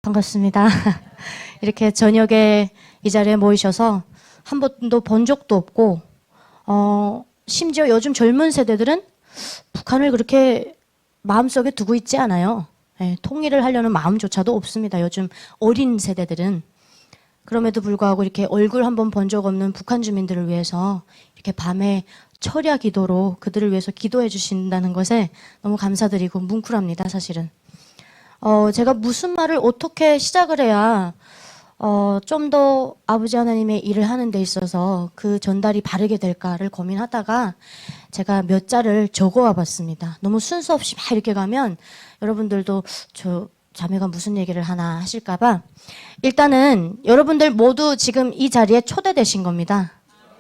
반갑습니다. 이렇게 저녁에 이 자리에 모이셔서 한 번도 본 적도 없고, 심지어 요즘 젊은 세대들은 북한을 그렇게 마음속에 두고 있지 않아요. 예, 통일을 하려는 마음조차도 없습니다. 요즘 어린 세대들은. 그럼에도 불구하고 이렇게 얼굴 한 번 본 적 없는 북한 주민들을 위해서 이렇게 밤에 철야 기도로 그들을 위해서 기도해 주신다는 것에 너무 감사드리고 뭉클합니다, 사실은. 제가 무슨 말을 어떻게 시작을 해야 좀 더 아버지 하나님의 일을 하는 데 있어서 그 전달이 바르게 될까를 고민하다가 제가 몇 자를 적어와 봤습니다. 너무 순서 없이 막 이렇게 가면 여러분들도 저 자매가 무슨 얘기를 하나 하실까봐 일단은 여러분들 모두 지금 이 자리에 초대되신 겁니다.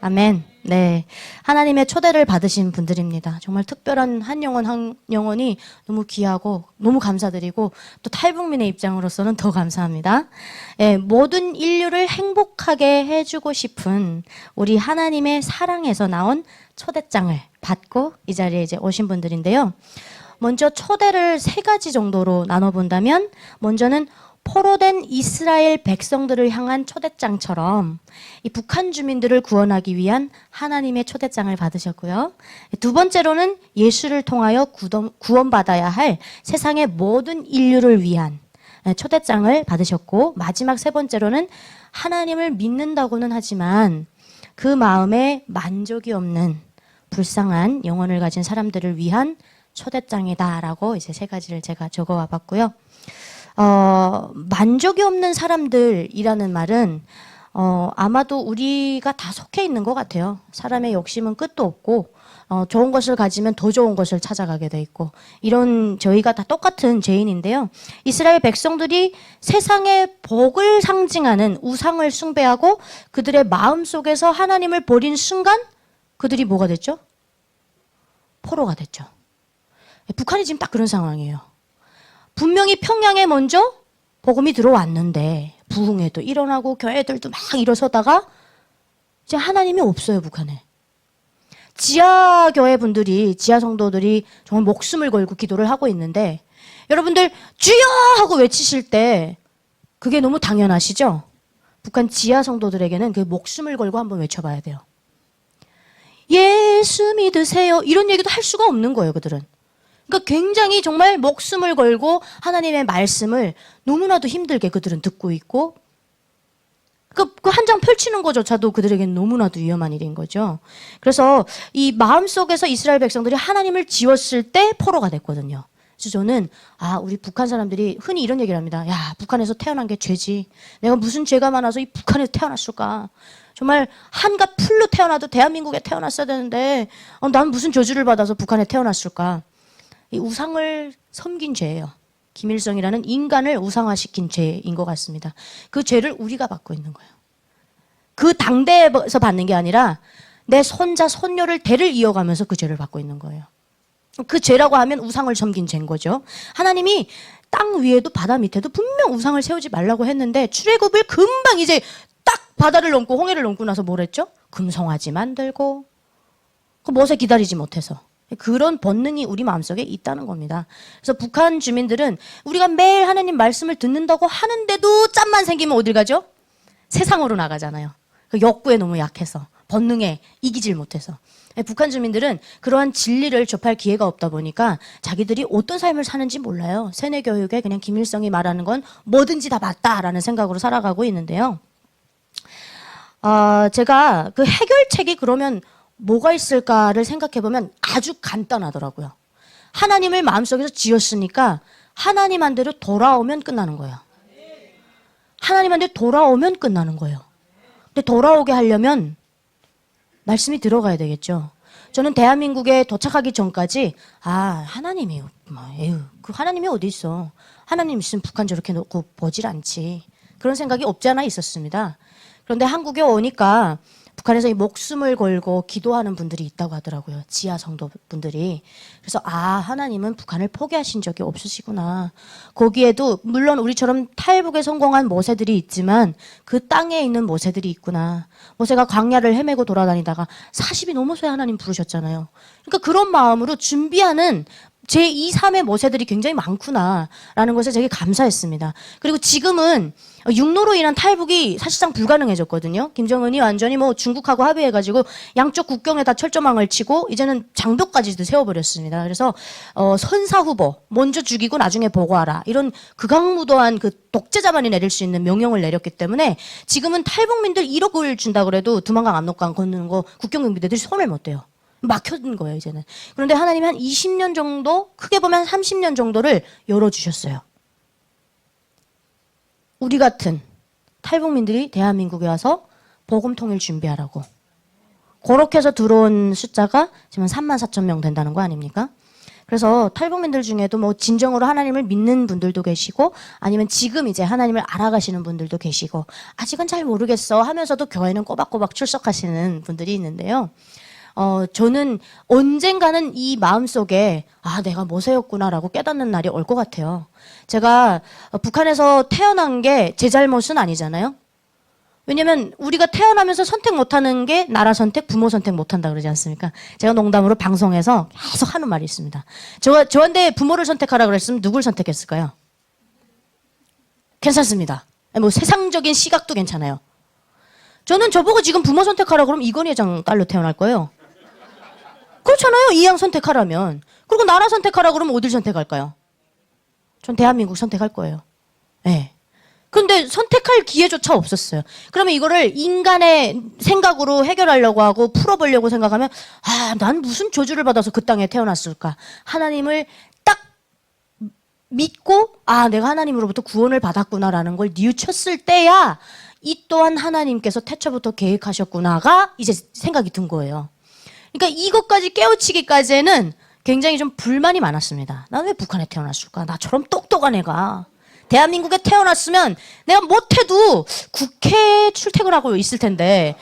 아멘. 네. 하나님의 초대를 받으신 분들입니다. 정말 특별한 한 영혼 한 영혼이 너무 귀하고 너무 감사드리고 또 탈북민의 입장으로서는 더 감사합니다. 예, 모든 인류를 행복하게 해주고 싶은 우리 하나님의 사랑에서 나온 초대장을 받고 이 자리에 이제 오신 분들인데요. 먼저 초대를 세 가지 정도로 나눠본다면 먼저는 포로된 이스라엘 백성들을 향한 초대장처럼 이 북한 주민들을 구원하기 위한 하나님의 초대장을 받으셨고요. 두 번째로는 예수를 통하여 구원받아야 할 세상의 모든 인류를 위한 초대장을 받으셨고, 마지막 세 번째로는 하나님을 믿는다고는 하지만 그 마음에 만족이 없는 불쌍한 영혼을 가진 사람들을 위한 초대장이다라고 이제 세 가지를 제가 적어와 봤고요. 만족이 없는 사람들이라는 말은 아마도 우리가 다 속해 있는 것 같아요. 사람의 욕심은 끝도 없고 좋은 것을 가지면 더 좋은 것을 찾아가게 돼 있고, 이런 저희가 다 똑같은 죄인인데요. 이스라엘 백성들이 세상의 복을 상징하는 우상을 숭배하고 그들의 마음속에서 하나님을 버린 순간 그들이 뭐가 됐죠? 포로가 됐죠. 북한이 지금 딱 그런 상황이에요. 분명히 평양에 먼저 복음이 들어왔는데 부흥회도 일어나고 교회들도 막 일어서다가 이제 하나님이 없어요, 북한에. 지하 교회 분들이, 지하 성도들이 정말 목숨을 걸고 기도를 하고 있는데 여러분들 주여 하고 외치실 때 그게 너무 당연하시죠? 북한 지하 성도들에게는 그 목숨을 걸고 한번 외쳐봐야 돼요. 예수 믿으세요. 이런 얘기도 할 수가 없는 거예요, 그들은. 그러니까 굉장히 정말 목숨을 걸고 하나님의 말씀을 너무나도 힘들게 그들은 듣고 있고, 그 한 장 펼치는 것조차도 그들에게는 너무나도 위험한 일인 거죠. 그래서 이 마음속에서 이스라엘 백성들이 하나님을 지웠을 때 포로가 됐거든요. 그래서 저는 우리 북한 사람들이 흔히 이런 얘기를 합니다. 야, 북한에서 태어난 게 죄지. 내가 무슨 죄가 많아서 이 북한에서 태어났을까. 정말 한갓 풀로 태어나도 대한민국에 태어났어야 되는데 난 무슨 저주를 받아서 북한에 태어났을까. 이 우상을 섬긴 죄예요. 김일성이라는 인간을 우상화시킨 죄인 것 같습니다. 그 죄를 우리가 받고 있는 거예요. 그 당대에서 받는 게 아니라 내 손자, 손녀를 대를 이어가면서 그 죄를 받고 있는 거예요. 그 죄라고 하면 우상을 섬긴 죄인 거죠. 하나님이 땅 위에도 바다 밑에도 분명 우상을 세우지 말라고 했는데 출애굽을 금방 이제 딱 바다를 넘고 홍해를 넘고 나서 뭘 했죠? 금송아지 만들고, 그 못에 기다리지 못해서. 그런 본능이 우리 마음속에 있다는 겁니다. 그래서 북한 주민들은 우리가 매일 하나님 말씀을 듣는다고 하는데도 짬만 생기면 어딜 가죠? 세상으로 나가잖아요. 그 욕구에 너무 약해서, 본능에 이기질 못해서. 북한 주민들은 그러한 진리를 접할 기회가 없다 보니까 자기들이 어떤 삶을 사는지 몰라요. 세뇌 교육에 그냥 김일성이 말하는 건 뭐든지 다 맞다라는 생각으로 살아가고 있는데요. 제가 그 해결책이 그러면 뭐가 있을까를 생각해보면 아주 간단하더라고요. 하나님을 마음속에서 지었으니까 하나님한테로 돌아오면 끝나는 거예요. 하나님한테 돌아오면 끝나는 거예요. 근데 돌아오게 하려면 말씀이 들어가야 되겠죠. 저는 대한민국에 도착하기 전까지 하나님이 그 하나님이 어디 있어. 하나님 있으면 북한 저렇게 놓고 보질 않지. 그런 생각이 없지 않아 있었습니다. 그런데 한국에 오니까 북한에서 이 목숨을 걸고 기도하는 분들이 있다고 하더라고요. 지하 성도분들이. 그래서 하나님은 북한을 포기하신 적이 없으시구나. 거기에도 물론 우리처럼 탈북에 성공한 모세들이 있지만 그 땅에 있는 모세들이 있구나. 모세가 광야를 헤매고 돌아다니다가 40이 넘어서야 하나님 부르셨잖아요. 그러니까 그런 마음으로 준비하는 제2, 3의 모세들이 굉장히 많구나라는 것에 되게 감사했습니다. 그리고 지금은 육로로 인한 탈북이 사실상 불가능해졌거든요. 김정은이 완전히 뭐 중국하고 합의해가지고 양쪽 국경에 다 철조망을 치고 이제는 장벽까지도 세워버렸습니다. 그래서 선사 후보 먼저 죽이고 나중에 보고하라 이런 극악무도한 그 독재자만이 내릴 수 있는 명령을 내렸기 때문에 지금은 탈북민들 1억을 준다 그래도 두만강 압록강 건너는 거 국경경비대들이 손을 못 대요. 막혀든 거예요, 이제는. 그런데 하나님이 한 20년 정도, 크게 보면 30년 정도를 열어주셨어요. 우리 같은 탈북민들이 대한민국에 와서 복음 통일 준비하라고. 그렇게 해서 들어온 숫자가 지금 3만 4천 명 된다는 거 아닙니까? 그래서 탈북민들 중에도 뭐 진정으로 하나님을 믿는 분들도 계시고 아니면 지금 이제 하나님을 알아가시는 분들도 계시고 아직은 잘 모르겠어 하면서도 교회는 꼬박꼬박 출석하시는 분들이 있는데요. 저는 언젠가는 이 마음속에 내가 모세였구나라고 깨닫는 날이 올 것 같아요. 제가 북한에서 태어난 게 제 잘못은 아니잖아요. 왜냐면 우리가 태어나면서 선택 못하는 게 나라 선택, 부모 선택 못한다 그러지 않습니까? 제가 농담으로 방송에서 계속 하는 말이 있습니다. 저한테 부모를 선택하라 그랬으면 누굴 선택했을까요? 괜찮습니다. 뭐 세상적인 시각도 괜찮아요. 저는 저보고 지금 부모 선택하라 그러면 이건희 회장 딸로 태어날 거예요. 그렇잖아요. 이양 선택하라면. 그리고 나라 선택하라 그러면 어딜 선택할까요? 전 대한민국 선택할 거예요. 네. 근데 선택할 기회조차 없었어요. 그러면 이거를 인간의 생각으로 해결하려고 하고 풀어보려고 생각하면 난 무슨 저주를 받아서 그 땅에 태어났을까? 하나님을 딱 믿고 내가 하나님으로부터 구원을 받았구나라는 걸 뉘우쳤을 때야 이 또한 하나님께서 태초부터 계획하셨구나가 이제 생각이 든 거예요. 그러니까 이것까지 깨우치기까지는 굉장히 좀 불만이 많았습니다. 난 왜 북한에 태어났을까? 나처럼 똑똑한 애가. 대한민국에 태어났으면 내가 못해도 국회에 출퇴근하고 있을 텐데,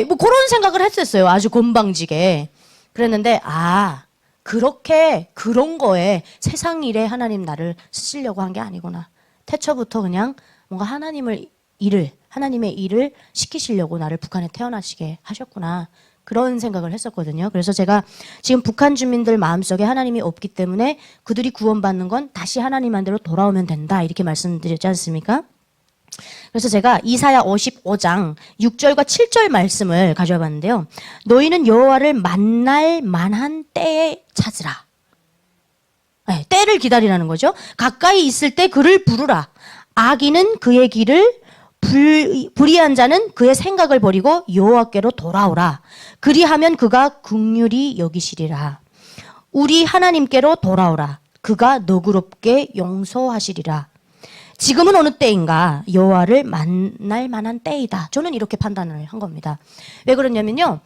뭐 그런 생각을 했었어요. 아주 건방지게. 그랬는데, 그렇게 그런 거에 세상 일에 하나님 나를 쓰시려고 한 게 아니구나. 태초부터 그냥 뭔가 하나님의 일을 시키시려고 나를 북한에 태어나시게 하셨구나. 그런 생각을 했었거든요. 그래서 제가 지금 북한 주민들 마음속에 하나님이 없기 때문에 그들이 구원받는 건 다시 하나님한테로 돌아오면 된다. 이렇게 말씀드렸지 않습니까? 그래서 제가 이사야 55장 6절과 7절 말씀을 가져와 봤는데요. 너희는 여호와를 만날 만한 때에 찾으라. 때를 기다리라는 거죠. 가까이 있을 때 그를 부르라. 악인은 그의 길을 불의한 자는 그의 생각을 버리고 여호와께로 돌아오라. 그리하면 그가 긍휼히 여기시리라. 우리 하나님께로 돌아오라. 그가 너그럽게 용서하시리라. 지금은 어느 때인가? 여호와를 만날 만한 때이다. 저는 이렇게 판단을 한 겁니다. 왜 그러냐면요.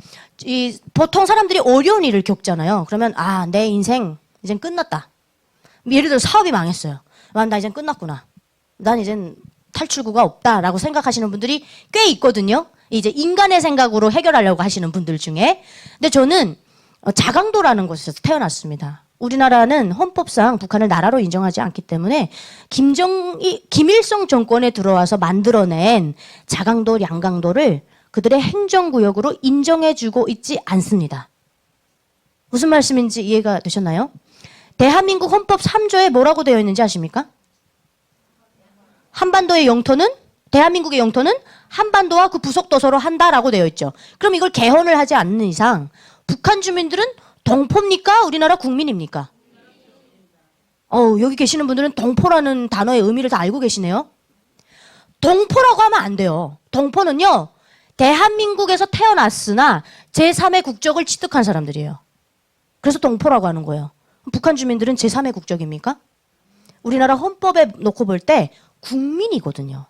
보통 사람들이 어려운 일을 겪잖아요. 그러면 내 인생 이젠 끝났다. 예를 들어 사업이 망했어요. 나 이젠 끝났구나. 난 이젠 탈출구가 없다라고 생각하시는 분들이 꽤 있거든요. 이제 인간의 생각으로 해결하려고 하시는 분들 중에. 근데 저는 자강도라는 곳에서 태어났습니다. 우리나라는 헌법상 북한을 나라로 인정하지 않기 때문에 김일성 정권에 들어와서 만들어낸 자강도, 량강도를 그들의 행정구역으로 인정해주고 있지 않습니다. 무슨 말씀인지 이해가 되셨나요? 대한민국 헌법 3조에 뭐라고 되어 있는지 아십니까? 한반도의 영토는 대한민국의 영토는 한반도와 그 부속도서로 한다라고 되어 있죠. 그럼 이걸 개헌을 하지 않는 이상 북한 주민들은 동포입니까? 우리나라 국민입니까? 여기 계시는 분들은 동포라는 단어의 의미를 다 알고 계시네요. 동포라고 하면 안 돼요. 동포는요. 대한민국에서 태어났으나 제3의 국적을 취득한 사람들이에요. 그래서 동포라고 하는 거예요. 북한 주민들은 제3의 국적입니까? 우리나라 헌법에 놓고 볼 때 국민이거든요.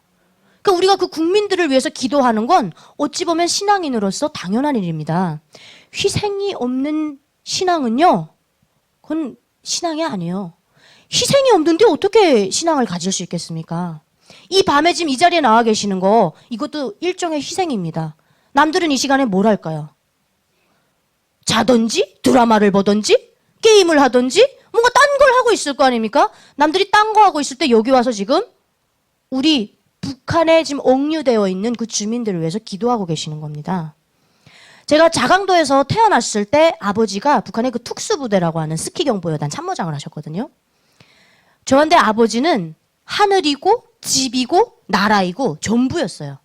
그러니까 우리가 그 국민들을 위해서 기도하는 건 어찌 보면 신앙인으로서 당연한 일입니다. 희생이 없는 신앙은요, 그건 신앙이 아니에요. 희생이 없는데 어떻게 신앙을 가질 수 있겠습니까? 이 밤에 지금 이 자리에 나와 계시는 거, 이것도 일종의 희생입니다. 남들은 이 시간에 뭘 할까요? 자든지, 드라마를 보든지, 게임을 하든지, 뭔가 딴 걸 하고 있을 거 아닙니까? 남들이 딴 거 하고 있을 때 여기 와서 지금 우리 북한에 지금 억류되어 있는 그 주민들을 위해서 기도하고 계시는 겁니다. 제가 자강도에서 태어났을 때 아버지가 북한의 그 특수부대라고 하는 스키경보여단 참모장을 하셨거든요. 저한테 아버지는 하늘이고 집이고 나라이고 전부였어요.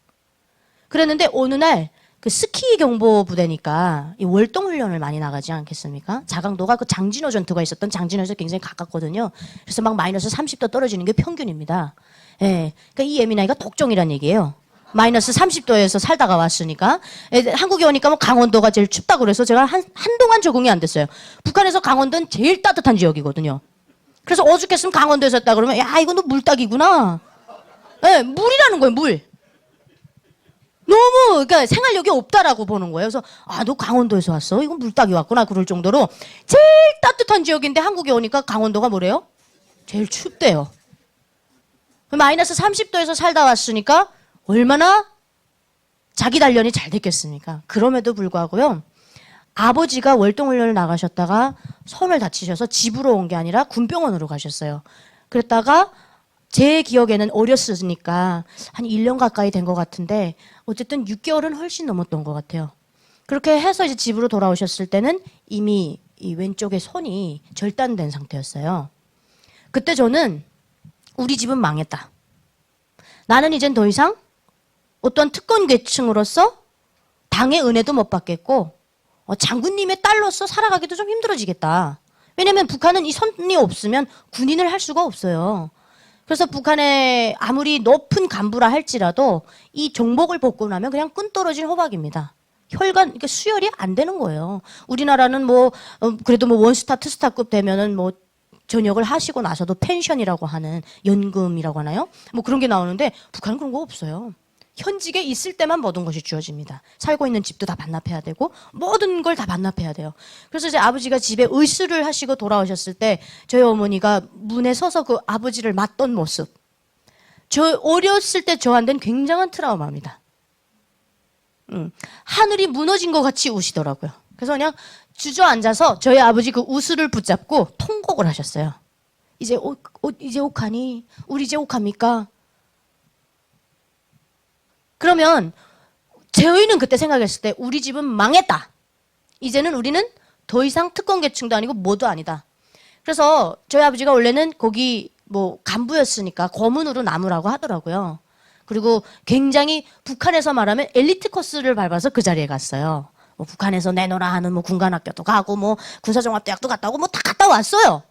그랬는데 어느 날 그 스키 경보 부대니까 이 월동 훈련을 많이 나가지 않겠습니까? 자강도가 그 장진호 전투가 있었던 장진호에서 굉장히 가깝거든요. 그래서 막 마이너스 30도 떨어지는 게 평균입니다. 예. 그러니까 이 예민아이가 독종이란 얘기예요. 마이너스 30도에서 살다가 왔으니까. 한국에 오니까 뭐 강원도가 제일 춥다고 그래서 제가 한동안 적응이 안 됐어요. 북한에서 강원도는 제일 따뜻한 지역이거든요. 그래서 어죽했으면 강원도에서 했다 그러면 야, 이거 너 물닭이구나. 예, 물이라는 거예요, 물. 너무 그러니까 생활력이 없다라고 보는 거예요. 그래서 아, 너 강원도에서 왔어? 이건 물닭이 왔구나 그럴 정도로 제일 따뜻한 지역인데 한국에 오니까 강원도가 뭐래요? 제일 춥대요. 마이너스 30도에서 살다 왔으니까 얼마나 자기 단련이 잘 됐겠습니까? 그럼에도 불구하고요. 아버지가 월동훈련을 나가셨다가 손을 다치셔서 집으로 온 게 아니라 군병원으로 가셨어요. 그랬다가 제 기억에는 어렸으니까 한 1년 가까이 된 것 같은데 어쨌든 6개월은 훨씬 넘었던 것 같아요. 그렇게 해서 이제 집으로 돌아오셨을 때는 이미 이 왼쪽에 손이 절단된 상태였어요. 그때 저는 우리 집은 망했다. 나는 이젠 더 이상 어떤 특권 계층으로서 당의 은혜도 못 받겠고 장군님의 딸로서 살아가기도 좀 힘들어지겠다. 왜냐하면 북한은 이 손이 없으면 군인을 할 수가 없어요. 그래서 북한의 아무리 높은 간부라 할지라도 이 종복을 벗고 나면 그냥 끈 떨어진 호박입니다. 혈관, 그러니까 수혈이 안 되는 거예요. 우리나라는 뭐 그래도 뭐 원스타, 투스타급 되면은 뭐 전역을 하시고 나서도 펜션이라고 하는 연금이라고 하나요? 뭐 그런 게 나오는데 북한은 그런 거 없어요. 현직에 있을 때만 모든 것이 주어집니다. 살고 있는 집도 다 반납해야 되고 모든 걸 다 반납해야 돼요. 그래서 이제 아버지가 집에 의술을 하시고 돌아오셨을 때 저희 어머니가 문에 서서 그 아버지를 맞던 모습, 저 어렸을 때 저한테는 굉장한 트라우마입니다. 하늘이 무너진 것 같이 우시더라고요. 그래서 그냥 주저앉아서 저희 아버지 그 우수를 붙잡고 통곡을 하셨어요. 이제 이제 옥하니? 우리 이제 옥합니까? 그러면 저희는 그때 생각했을 때 우리 집은 망했다. 이제는 우리는 더 이상 특권 계층도 아니고 뭐도 아니다. 그래서 저희 아버지가 원래는 거기 뭐 간부였으니까 고문으로 남으라고 하더라고요. 그리고 굉장히 북한에서 말하면 엘리트 코스를 밟아서 그 자리에 갔어요. 뭐 북한에서 내노라 하는 뭐 군관학교도 가고 뭐 군사종합대학도 갔다 오고 뭐 다 갔다 왔어요.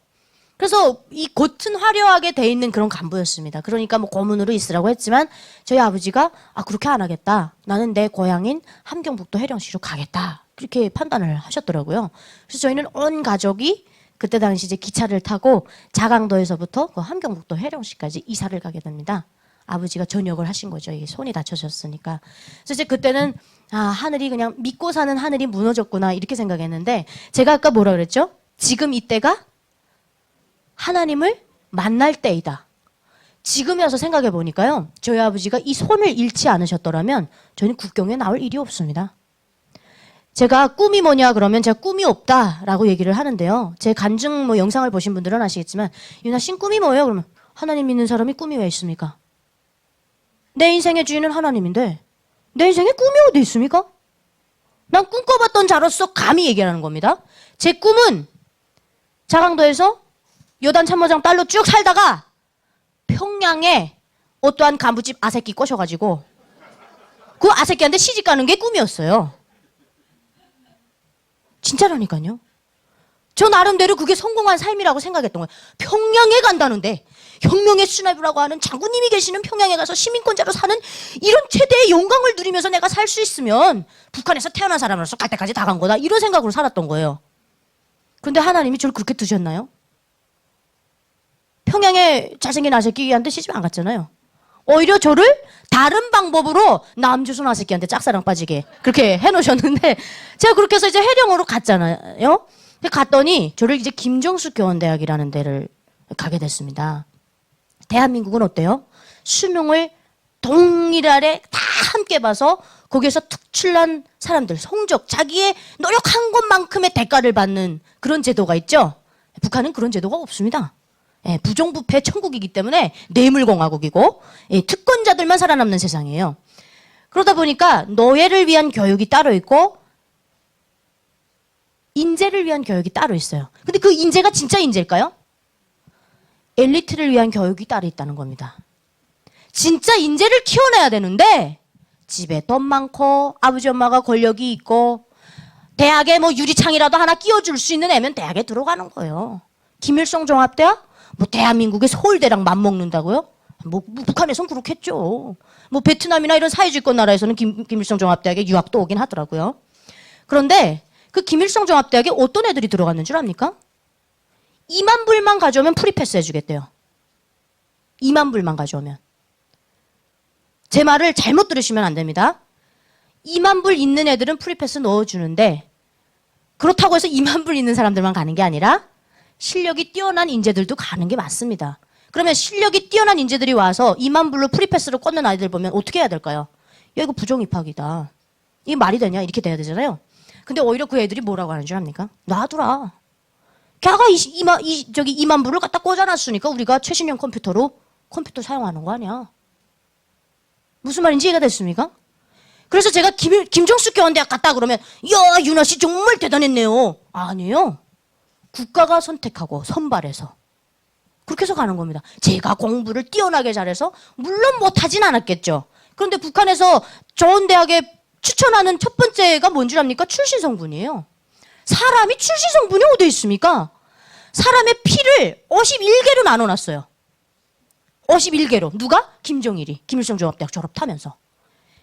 그래서 이 겉은 화려하게 돼 있는 그런 간부였습니다. 그러니까 뭐 고문으로 있으라고 했지만 저희 아버지가 아 그렇게 안 하겠다. 나는 내 고향인 함경북도 해령시로 가겠다. 그렇게 판단을 하셨더라고요. 그래서 저희는 온 가족이 그때 당시 이제 기차를 타고 자강도에서부터 그 함경북도 해령시까지 이사를 가게 됩니다. 아버지가 전역을 하신 거죠. 이게 손이 다쳐졌으니까. 그래서 이제 그때는 아 하늘이 그냥 믿고 사는 하늘이 무너졌구나 이렇게 생각했는데 제가 아까 뭐라 그랬죠? 지금 이때가 하나님을 만날 때이다. 지금에 와서 생각해 보니까요. 저희 아버지가 이 손을 잃지 않으셨더라면 저는 국경에 나올 일이 없습니다. 제가 꿈이 뭐냐 그러면 제가 꿈이 없다라고 얘기를 하는데요. 제 간증 뭐 영상을 보신 분들은 아시겠지만 유나 씨 꿈이 뭐예요? 그러면 하나님 믿는 사람이 꿈이 왜 있습니까? 내 인생의 주인은 하나님인데 내 인생에 꿈이 어디 있습니까? 난 꿈꿔봤던 자로서 감히 얘기하는 겁니다. 제 꿈은 자강도에서 요단 참모장 딸로 쭉 살다가 평양에 어떠한 간부집 아새끼 꼬셔가지고 그 아새끼한테 시집 가는 게 꿈이었어요. 진짜라니까요. 저 나름대로 그게 성공한 삶이라고 생각했던 거예요. 평양에 간다는데 혁명의 수뇌부라고 하는 장군님이 계시는 평양에 가서 시민권자로 사는 이런 최대의 영광을 누리면서 내가 살 수 있으면 북한에서 태어난 사람으로서 갈 때까지 다 간 거다. 이런 생각으로 살았던 거예요. 근데 하나님이 저를 그렇게 두셨나요? 평양에 잘생긴 아새끼한테 시집 안 갔잖아요. 오히려 저를 다른 방법으로 남조선 아새끼한테 짝사랑 빠지게 그렇게 해놓으셨는데 제가 그렇게 해서 이제 해령으로 갔잖아요. 갔더니 저를 이제 김정숙 교원대학이라는 데를 가게 됐습니다. 대한민국은 어때요? 수능을 동일하게 다 함께 봐서 거기에서 특출난 사람들, 성적, 자기의 노력한 것만큼의 대가를 받는 그런 제도가 있죠. 북한은 그런 제도가 없습니다. 예, 부정부패 천국이기 때문에 뇌물공화국이고 예, 특권자들만 살아남는 세상이에요. 그러다 보니까 노예를 위한 교육이 따로 있고 인재를 위한 교육이 따로 있어요. 근데 그 인재가 진짜 인재일까요? 엘리트를 위한 교육이 따로 있다는 겁니다. 진짜 인재를 키워내야 되는데 집에 돈 많고 아버지 엄마가 권력이 있고 대학에 뭐 유리창이라도 하나 끼워줄 수 있는 애면 대학에 들어가는 거예요. 김일성 종합대학? 뭐 대한민국의 서울대랑 맞먹는다고요? 뭐 북한에선 그렇겠죠. 뭐 베트남이나 이런 사회주의권 나라에서는 김일성 종합대학에 유학도 오긴 하더라고요. 그런데 그 김일성 종합대학에 어떤 애들이 들어갔는 줄 압니까? 2만 불만 가져오면 프리패스 해주겠대요. 2만 불만 가져오면. 제 말을 잘못 들으시면 안 됩니다. 2만 불 있는 애들은 프리패스 넣어주는데 그렇다고 해서 2만 불 있는 사람들만 가는 게 아니라 실력이 뛰어난 인재들도 가는 게 맞습니다. 그러면 실력이 뛰어난 인재들이 와서 2만 불로 프리패스를 꽂는 아이들 보면 어떻게 해야 될까요? 야, 이거 부정입학이다. 이게 말이 되냐? 이렇게 돼야 되잖아요. 근데 오히려 그 애들이 뭐라고 하는 줄 압니까? 놔두라. 걔가 2만 불을 갖다 꽂아놨으니까 우리가 최신형 컴퓨터로 컴퓨터 사용하는 거 아니야. 무슨 말인지 이해가 됐습니까? 그래서 제가 김정숙 교원대학 갔다 그러면 야, 윤아 씨 정말 대단했네요. 아니에요. 국가가 선택하고 선발해서 그렇게 해서 가는 겁니다. 제가 공부를 뛰어나게 잘해서 물론 못하진 않았겠죠. 그런데 북한에서 좋은 대학에 추천하는 첫 번째가 뭔 줄 압니까? 출신 성분이에요. 사람이 출신 성분이 어디 있습니까? 사람의 피를 51개로 나눠놨어요. 51개로. 누가? 김정일이. 김일성 종합대학 졸업하면서.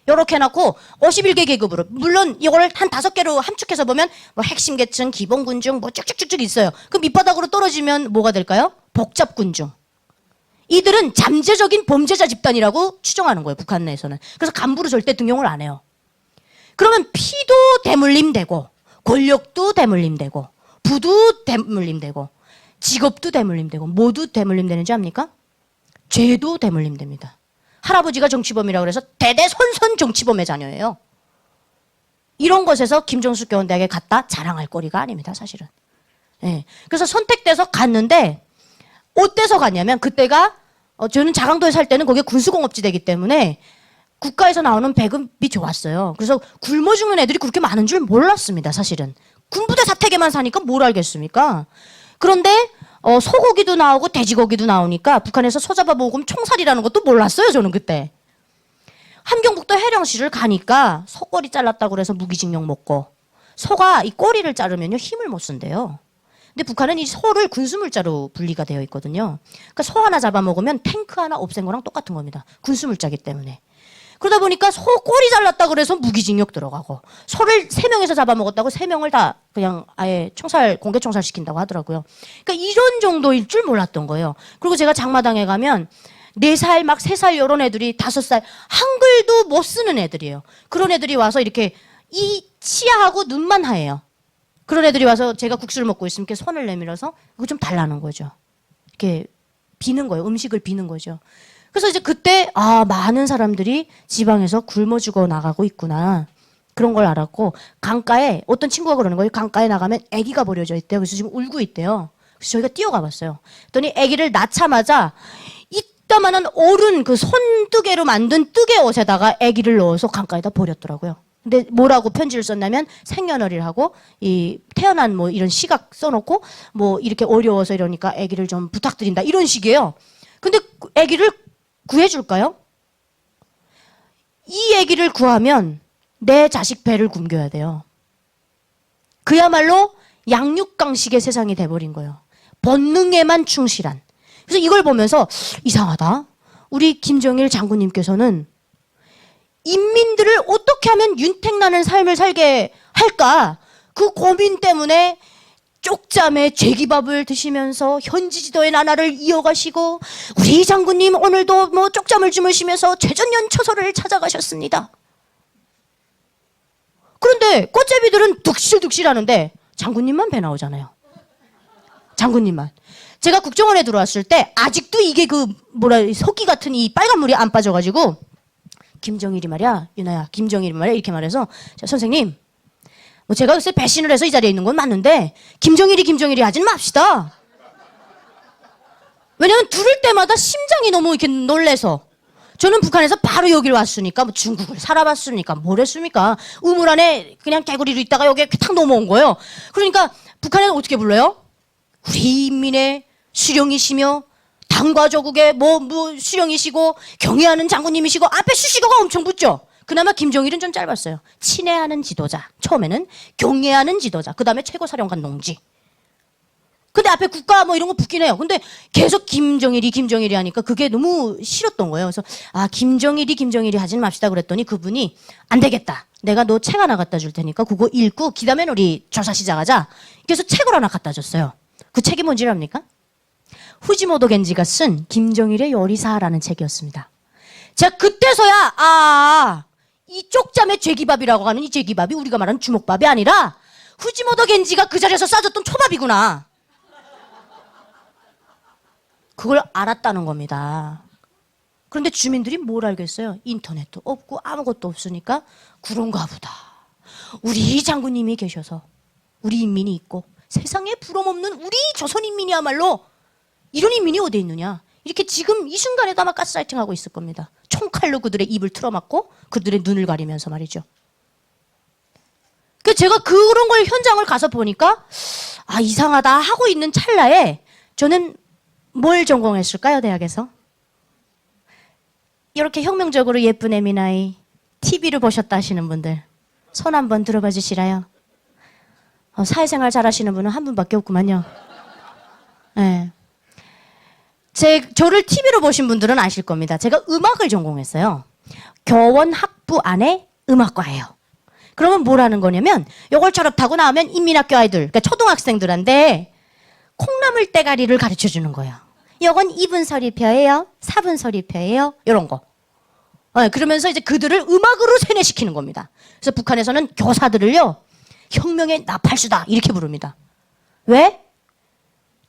이렇게 해놓고 51개 계급으로. 물론 이걸 한 5개로 함축해서 보면 뭐 핵심 계층, 기본군중 뭐 쭉쭉쭉쭉 있어요. 그 밑바닥으로 떨어지면 뭐가 될까요? 복잡군중. 이들은 잠재적인 범죄자 집단이라고 추정하는 거예요. 북한 내에서는. 그래서 간부로 절대 등용을 안 해요. 그러면 피도 대물림되고 권력도 대물림되고 부도 대물림되고 직업도 대물림되고 모두 대물림되는 줄 압니까? 죄도 대물림됩니다. 할아버지가 정치범이라고 해서 대대손손 정치범의 자녀예요. 이런 것에서 김정숙 교원대학에 갔다 자랑할 거리가 아닙니다. 사실은. 네. 그래서 선택돼서 갔는데 어때서 갔냐면 그때가 저는 자강도에 살 때는 거기에 군수공업지대이기 때문에 국가에서 나오는 배급이 좋았어요. 그래서 굶어 죽는 애들이 그렇게 많은 줄 몰랐습니다. 사실은. 군부대 사택에만 사니까 뭘 알겠습니까? 그런데 소고기도 나오고 돼지고기도 나오니까 북한에서 소 잡아먹으면 총살이라는 것도 몰랐어요. 저는 그때. 함경북도 해령시를 가니까 소꼬리 잘랐다고 그래서 무기징역 먹고 소가 이 꼬리를 자르면요 힘을 못 쓴대요. 근데 북한은 이 소를 군수물자로 분리가 되어 있거든요. 그러니까 소 하나 잡아먹으면 탱크 하나 없앤 거랑 똑같은 겁니다. 군수물자기 때문에. 그러다 보니까 소 꼬리 잘랐다고 그래서 무기징역 들어가고 소를 3명에서 잡아먹었다고 3명을 다 그냥 아예 공개 총살 시킨다고 하더라고요. 그러니까 이런 정도일 줄 몰랐던 거예요. 그리고 제가 장마당에 가면 4살 막 3살 이런 애들이 5살 한글도 못 쓰는 애들이에요. 그런 애들이 와서 이렇게 이 치아하고 눈만 하얘요. 그런 애들이 와서 제가 국수를 먹고 있으면 이렇게 손을 내밀어서 그거 좀 달라는 거죠. 이렇게 비는 거예요. 음식을 비는 거죠. 그래서 이제 그때 많은 사람들이 지방에서 굶어 죽어 나가고 있구나. 그런 걸 알았고 강가에 어떤 친구가 그러는 거예요. 강가에 나가면 아기가 버려져 있대요. 그래서 지금 울고 있대요. 그래서 저희가 뛰어가 봤어요. 그랬더니 아기를 낳자마자 이따만한 어른 그 손뜨개로 만든 뜨개 옷에다가 아기를 넣어서 강가에다 버렸더라고요. 근데 뭐라고 편지를 썼냐면 생년월일 하고 이 태어난 뭐 이런 시각 써놓고 뭐 이렇게 어려워서 이러니까 아기를 좀 부탁드린다 이런 식이에요. 근데 아기를 구해줄까요? 이 아기를 구하면 내 자식 배를 굶겨야 돼요. 그야말로 양육강식의 세상이 돼버린 거예요. 본능에만 충실한. 그래서 이걸 보면서 이상하다. 우리 김정일 장군님께서는 인민들을 어떻게 하면 윤택나는 삶을 살게 할까? 그 고민 때문에 쪽잠에 제기밥을 드시면서 현지 지도의 나날을 이어가시고 우리 장군님 오늘도 뭐 쪽잠을 주무시면서 최전연초소를 찾아가셨습니다. 그런데 꽃제비들은 득실득실 하는데 장군님만 배 나오잖아요. 장군님만. 제가 국정원에 들어왔을 때 아직도 이게 석기 같은 이 빨간 물이 안 빠져가지고 김정일이 말이야, 윤아야, 김정일이 말이야 이렇게 말해서 선생님 뭐 제가 글쎄 배신을 해서 이 자리에 있는 건 맞는데 김정일이 하진 맙시다. 왜냐면 들을 때마다 심장이 너무 이렇게 놀래서 저는 북한에서 바로 여기를 왔으니까 뭐 중국을 살아봤으니까 뭘 했습니까? 우물 안에 그냥 개구리로 있다가 여기에 탁 넘어온 거예요. 그러니까 북한에는 어떻게 불러요? 우리 인민의 수령이시며 당과 조국의 뭐 수령이시고 경애하는 장군님이시고 앞에 수식어가 엄청 붙죠. 그나마 김정일은 좀 짧았어요. 친애하는 지도자. 처음에는 경애하는 지도자. 그 다음에 최고사령관 농지. 근데 앞에 국가 뭐 이런 거 붙긴 해요. 근데 계속 김정일이 하니까 그게 너무 싫었던 거예요. 그래서 김정일이 하진 맙시다 그랬더니 그분이 안 되겠다. 내가 너 책 하나 갖다 줄 테니까 그거 읽고 그다음엔 우리 조사 시작하자. 그래서 책을 하나 갖다 줬어요. 그 책이 뭔지 압니까? 후지모토 겐지가 쓴 김정일의 요리사라는 책이었습니다. 제가 그때서야 이 쪽잠의 죄기밥이라고 하는 이 죄기밥이 우리가 말하는 주먹밥이 아니라 후지모토 겐지가 그 자리에서 싸줬던 초밥이구나. 그걸 알았다는 겁니다. 그런데 주민들이 뭘 알겠어요? 인터넷도 없고 아무것도 없으니까 그런가 보다. 우리 장군님이 계셔서 우리 인민이 있고 세상에 부러움없는 우리 조선 인민이야말로 이런 인민이 어디 있느냐. 이렇게 지금 이 순간에도 아마 가스라이팅하고 있을 겁니다. 총칼로 그들의 입을 틀어막고 그들의 눈을 가리면서 말이죠. 제가 그런 걸 현장을 가서 보니까 이상하다 하고 있는 찰나에 저는 뭘 전공했을까요, 대학에서? 이렇게 혁명적으로 예쁜 에미나이 TV를 보셨다 하시는 분들 손 한번 들어봐 주시라요. 사회생활 잘하시는 분은 한 분밖에 없구만요. 네. 저를 TV로 보신 분들은 아실 겁니다. 제가 음악을 전공했어요. 교원학부 안에 음악과예요. 그러면 뭘 하는 거냐면 요걸 졸업하고 나오면 인민학교 아이들, 그러니까 초등학생들한테 콩나물 대가리를 가르쳐 주는 거예요. 요건 2분 서리표예요. 4분 서리표예요. 이런 거. 그러면서 이제 그들을 음악으로 세뇌시키는 겁니다. 그래서 북한에서는 교사들을요, 혁명의 나팔수다 이렇게 부릅니다. 왜?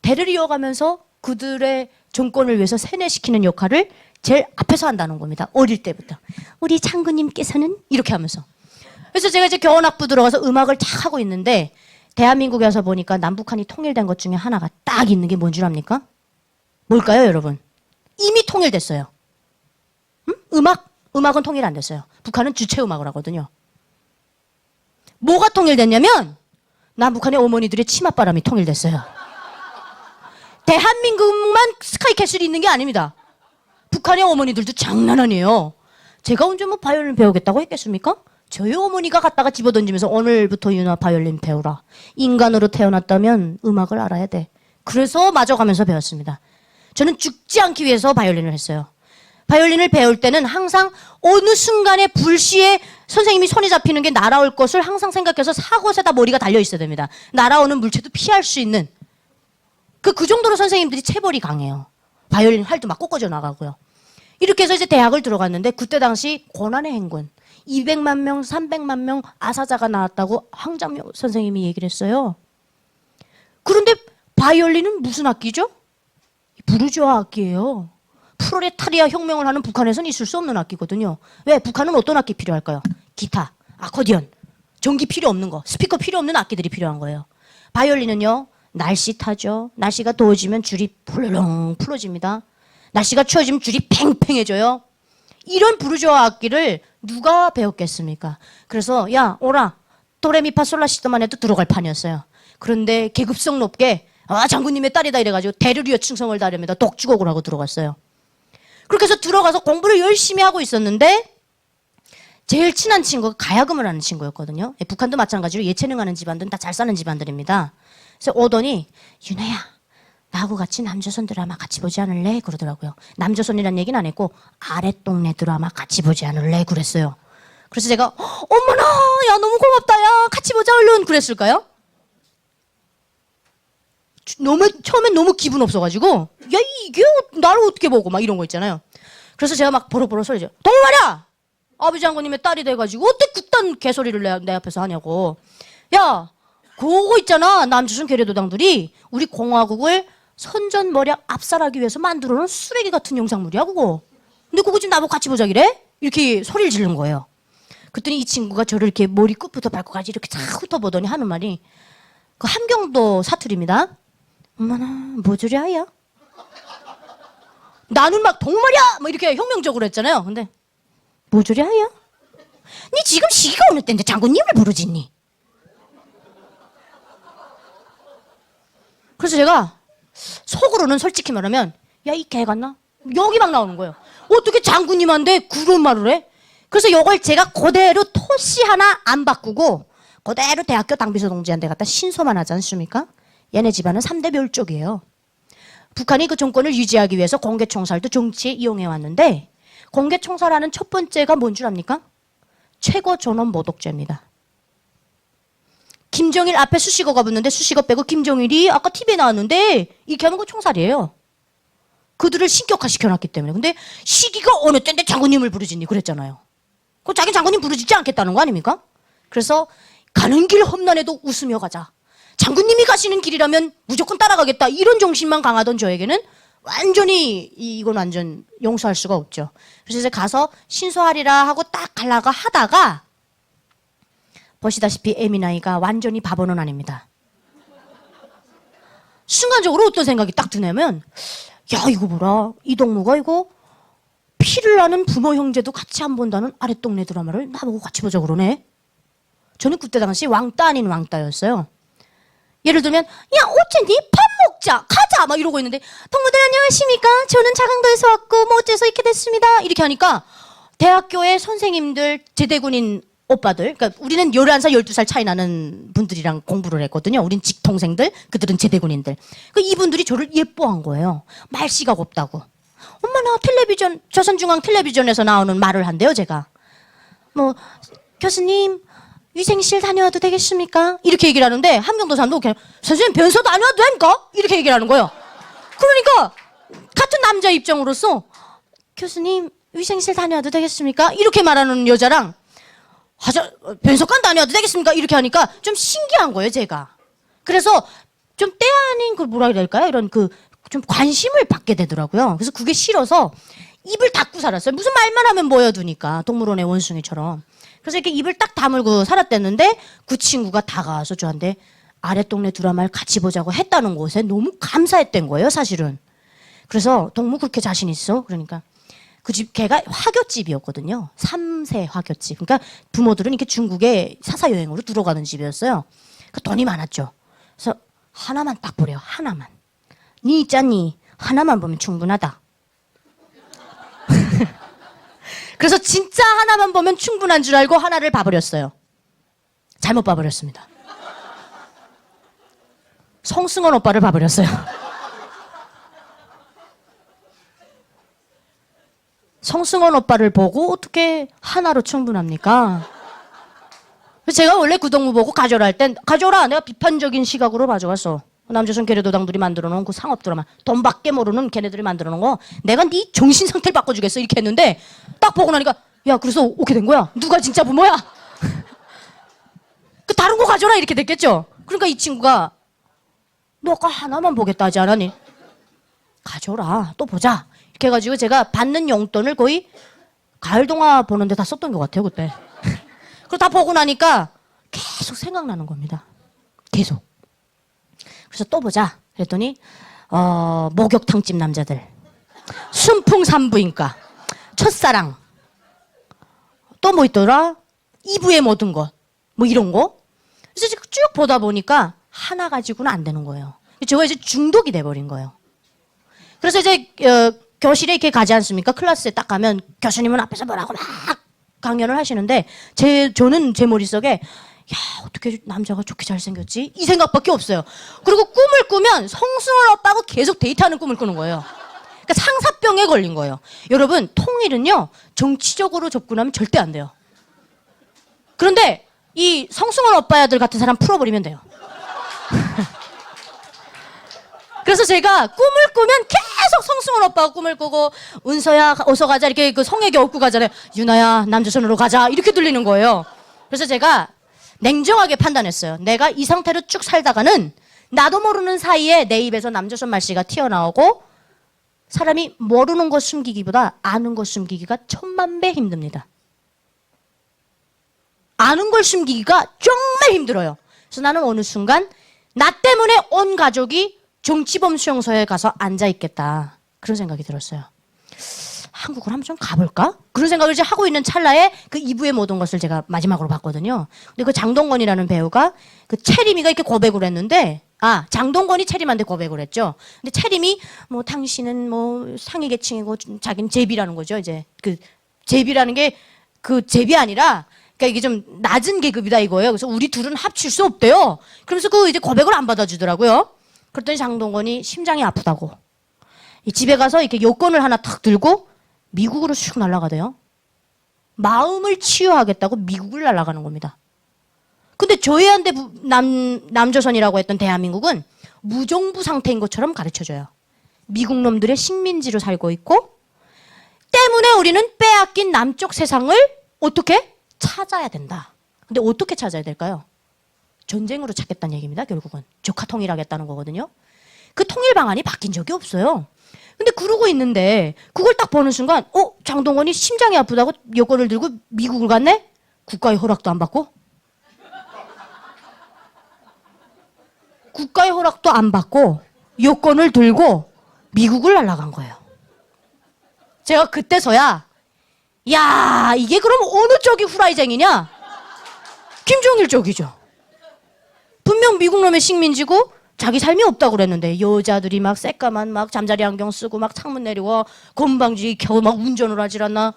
대를 이어가면서 그들의 정권을 위해서 세뇌시키는 역할을 제일 앞에서 한다는 겁니다. 어릴 때부터. 우리 장군님께서는 이렇게 하면서. 그래서 제가 이제 교원학부 들어가서 음악을 탁 하고 있는데 대한민국에 와서 보니까 남북한이 통일된 것 중에 하나가 딱 있는 게 뭔 줄 압니까? 뭘까요, 여러분? 이미 통일됐어요. 음악은 통일 안 됐어요. 북한은 주체 음악을 하거든요. 뭐가 통일됐냐면 남북한의 어머니들의 치맛바람이 통일됐어요. 대한민국만 스카이캐슬이 있는 게 아닙니다. 북한의 어머니들도 장난 아니에요. 제가 언제 뭐 바이올린 배우겠다고 했겠습니까? 저희 어머니가 갖다가 집어던지면서 오늘부터 유나 바이올린 배우라. 인간으로 태어났다면 음악을 알아야 돼. 그래서 맞아가면서 배웠습니다. 저는 죽지 않기 위해서 바이올린을 했어요. 바이올린을 배울 때는 항상 어느 순간에 불시에 선생님이 손이 잡히는 게 날아올 것을 항상 생각해서 사곳에다 머리가 달려 있어야 됩니다. 날아오는 물체도 피할 수 있는. 그 정도로 선생님들이 체벌이 강해요. 바이올린 활도 막 꺾어져 나가고요. 이렇게 해서 이제 대학을 들어갔는데 그때 당시 고난의 행군 200만 명, 300만 명 아사자가 나왔다고 황장명 선생님이 얘기를 했어요. 그런데 바이올린은 무슨 악기죠? 부르주아 악기예요. 프로레타리아 혁명을 하는 북한에서는 있을 수 없는 악기거든요. 왜? 북한은 어떤 악기 필요할까요? 기타, 아코디언, 전기 필요 없는 거, 스피커 필요 없는 악기들이 필요한 거예요. 바이올린은요, 날씨 타죠. 날씨가 더워지면 줄이 풀렁 풀어집니다. 날씨가 추워지면 줄이 팽팽해져요. 이런 부르주아 악기를 누가 배웠겠습니까? 그래서 야 오라 도레미파솔라시도만 해도 들어갈 판이었어요. 그런데 계급성 높게 장군님의 딸이다 이래가지고 대르리어 충성을 다하려면 독주곡을 하고 들어갔어요. 그렇게 해서 들어가서 공부를 열심히 하고 있었는데 제일 친한 친구가 가야금을 하는 친구였거든요. 북한도 마찬가지로 예체능하는 집안들은 다 잘 사는 집안들입니다. 그래서 오더니 윤아야 나하고 같이 남조선 드라마 같이 보지 않을래? 그러더라고요. 남조선이라는 얘기는 안 했고 아랫동네 드라마 같이 보지 않을래? 그랬어요. 그래서 제가 어머나 야 너무 고맙다 야 같이 보자 얼른 그랬을까요? 처음엔 너무 기분 없어가지고 야 이게 나를 어떻게 보고 막 이런 거 있잖아요. 그래서 제가 막 버럭버럭 소리죠. 동무 말이야! 아버지 장군님의 딸이 돼가지고 어떻게 그딴 개소리를 내 앞에서 하냐고. 야 그거 있잖아 남조선 괴뢰도당들이 우리 공화국을 선전머략 압살하기 위해서 만들어놓은 쓰레기 같은 영상물이야 그거. 근데 그거 지금 나보고 같이 보자기래? 이렇게 소리를 지른 거예요. 그랬더니 이 친구가 저를 이렇게 머리 끝부터 발끝까지 이렇게 쫙 훑어보더니 하는 말이 그 함경도 사투리입니다. 엄마나 뭐 저리 하야? 나는 막 동물이야! 뭐 이렇게 혁명적으로 했잖아요. 근데 뭐 저리 하야? 니 지금 시기가 어느 때인데 장군님을 부르지니? 그래서 제가 속으로는 솔직히 말하면 야, 이 개 같나? 여기 막 나오는 거예요. 어떻게 장군님한테 그런 말을 해? 그래서 이걸 제가 그대로 토시 하나 안 바꾸고 그대로 대학교 당비서 동지한테 갖다 신소만 하지 않습니까? 얘네 집안은 3대 멸족이에요. 북한이 그 정권을 유지하기 위해서 공개총살도 정치에 이용해 왔는데 공개총살하는 첫 번째가 뭔 줄 압니까? 최고 존엄 모독죄입니다. 김정일 앞에 수식어가 붙는데 수식어 빼고 김정일이 아까 TV에 나왔는데 이렇게 하는 거 총살이에요. 그들을 신격화시켜놨기 때문에. 근데 시기가 어느 때인데 장군님을 부르지니 그랬잖아요. 그 자기 장군님 부르지 않겠다는 거 아닙니까? 그래서 가는 길 험난해도 웃으며 가자. 장군님이 가시는 길이라면 무조건 따라가겠다. 이런 정신만 강하던 저에게는 완전히 이건 완전 용서할 수가 없죠. 그래서 이제 가서 신소하리라 하고 딱 가려고 하다가 보시다시피 에미나이가 완전히 바보는 아닙니다. 순간적으로 어떤 생각이 딱 드냐면 야, 이거 뭐라, 이동무가 이거 피를 나는 부모 형제도 같이 안 본다는 아랫동네 드라마를 나보고 같이 보자 그러네. 저는 그때 당시 왕따 아닌 왕따였어요. 예를 들면 야, 어쩐지 밥 먹자, 가자 막 이러고 있는데 동무들 안녕하십니까? 저는 자강도에서 왔고 뭐 어째서 이렇게 됐습니다. 이렇게 하니까 대학교의 선생님들, 제대군인 오빠들, 그러니까 우리는 11살, 12살 차이 나는 분들이랑 공부를 했거든요. 우린 직통생들, 그들은 제대군인들. 이분들이 저를 예뻐한 거예요. 말씨가 곱다고. 엄마, 나 텔레비전, 조선중앙 텔레비전에서 나오는 말을 한대요, 제가. 뭐, 교수님, 위생실 다녀와도 되겠습니까? 이렇게 얘기를 하는데, 함경도 사람도 그냥, 선생님, 변소 다녀와도 됩니까? 이렇게 얘기를 하는 거예요. 그러니까, 같은 남자 입장으로서, 교수님, 위생실 다녀와도 되겠습니까? 이렇게 말하는 여자랑, 변속관 다녀와도 되겠습니까? 이렇게 하니까 좀 신기한 거예요, 제가. 그래서 좀 때 아닌 그 뭐라 해야 될까요? 이런 좀 관심을 받게 되더라고요. 그래서 그게 싫어서 입을 닫고 살았어요. 무슨 말만 하면 모여두니까. 동물원의 원숭이처럼. 그래서 이렇게 입을 딱 다물고 살았댔는데 그 친구가 다가와서 저한테 아랫동네 드라마를 같이 보자고 했다는 것에 너무 감사했던 거예요, 사실은. 그래서 동무 그렇게 자신 있어? 그러니까. 그 집, 걔가 화교집이었거든요. 3세 화교집. 그러니까 부모들은 이렇게 중국에 사사여행으로 들어가는 집이었어요. 그 돈이 많았죠. 그래서 하나만 딱 보래요. 하나만. 니 있잖니. 하나만 보면 충분하다. 그래서 진짜 하나만 보면 충분한 줄 알고 하나를 봐버렸어요. 잘못 봐버렸습니다. 성승원 오빠를 봐버렸어요. 성승원 오빠를 보고 어떻게 하나로 충분합니까? 제가 원래 그 동무 보고 가져라 할 땐 가져라, 내가 비판적인 시각으로 봐줘왔어. 남조선 계례도당들이 만들어놓은 그 상업 드라마, 돈밖에 모르는 걔네들이 만들어놓은 거 내가 네 정신 상태를 바꿔주겠어 이렇게 했는데 딱 보고 나니까 야, 그래서 오게 된 거야. 누가 진짜 부모야? 그 다른 거 가져라 이렇게 됐겠죠. 그러니까 이 친구가 너 아까 하나만 보겠다 하지 않았니? 가져라, 또 보자. 이렇게 해가지고 제가 받는 용돈을 거의 가을 동화 보는데 다 썼던 것 같아요, 그때. 그리고 다 보고 나니까 계속 생각나는 겁니다. 계속. 그래서 또 보자. 그랬더니 목욕탕집 남자들, 순풍산부인과, 첫사랑, 또 뭐 있더라? 이브의 모든 것, 뭐 이런 거. 그래서 쭉 보다 보니까 하나 가지고는 안 되는 거예요. 제가 이제 중독이 돼버린 거예요. 그래서 이제 교실에 이렇게 가지 않습니까? 클래스에 딱 가면 교수님은 앞에서 뭐라고 막 강연을 하시는데 저는 제 머릿속에 야, 어떻게 남자가 좋게 잘생겼지? 이 생각밖에 없어요. 그리고 꿈을 꾸면 성승원 오빠하고 계속 데이트하는 꿈을 꾸는 거예요. 그러니까 상사병에 걸린 거예요. 여러분, 통일은요, 정치적으로 접근하면 절대 안 돼요. 그런데 이 성승원 오빠들 같은 사람 풀어버리면 돼요. 그래서 제가 꿈을 꾸면 계속 성승원 오빠가 꿈을 꾸고 은서야 어서 가자 이렇게 그 성에게 업고 가잖아요. 유나야 남조선으로 가자 이렇게 들리는 거예요. 그래서 제가 냉정하게 판단했어요. 내가 이 상태로 쭉 살다가는 나도 모르는 사이에 내 입에서 남조선 말씨가 튀어나오고 사람이 모르는 것 숨기기보다 아는 것 숨기기가 1000만 배 힘듭니다. 아는 걸 숨기기가 정말 힘들어요. 그래서 나는 어느 순간 나 때문에 온 가족이 정치범 수용소에 가서 앉아있겠다. 그런 생각이 들었어요. 한국을 한번 좀 가볼까? 그런 생각을 이제 하고 있는 찰나에 그 2부의 모든 것을 제가 마지막으로 봤거든요. 근데 그 장동건이라는 배우가 그 채림이가 이렇게 고백을 했는데, 장동건이 채림한테 고백을 했죠. 근데 채림이 뭐 당신은 뭐 상위 계층이고 자기는 제비라는 거죠. 이제 그 제비라는 게 그 제비 아니라 그러니까 이게 좀 낮은 계급이다 이거예요. 그래서 우리 둘은 합칠 수 없대요. 그러면서 그 이제 고백을 안 받아주더라고요. 그랬더니 장동건이 심장이 아프다고 이 집에 가서 이렇게 여권을 하나 탁 들고 미국으로 슉 날아가대요. 마음을 치유하겠다고 미국을 날아가는 겁니다. 근데 조혜안대 남조선이라고 했던 대한민국은 무정부 상태인 것처럼 가르쳐줘요. 미국 놈들의 식민지로 살고 있고 때문에 우리는 빼앗긴 남쪽 세상을 어떻게 찾아야 된다. 근데 어떻게 찾아야 될까요? 전쟁으로 찾겠다는 얘기입니다. 결국은 조카 통일하겠다는 거거든요. 그 통일 방안이 바뀐 적이 없어요. 근데 그러고 있는데 그걸 딱 보는 순간 장동건이 심장이 아프다고 여권을 들고 미국을 갔네? 국가의 허락도 안 받고? 국가의 허락도 안 받고 여권을 들고 미국을 날아간 거예요. 제가 그때서야 야 이게 그럼 어느 쪽이 후라이쟁이냐? 김정일 쪽이죠. 분명 미국 놈의 식민지고 자기 삶이 없다고 그랬는데 여자들이 막 새까만 막 잠자리 안경 쓰고 막 창문 내리고 건방지게 겨우 막 운전을 하질 않나.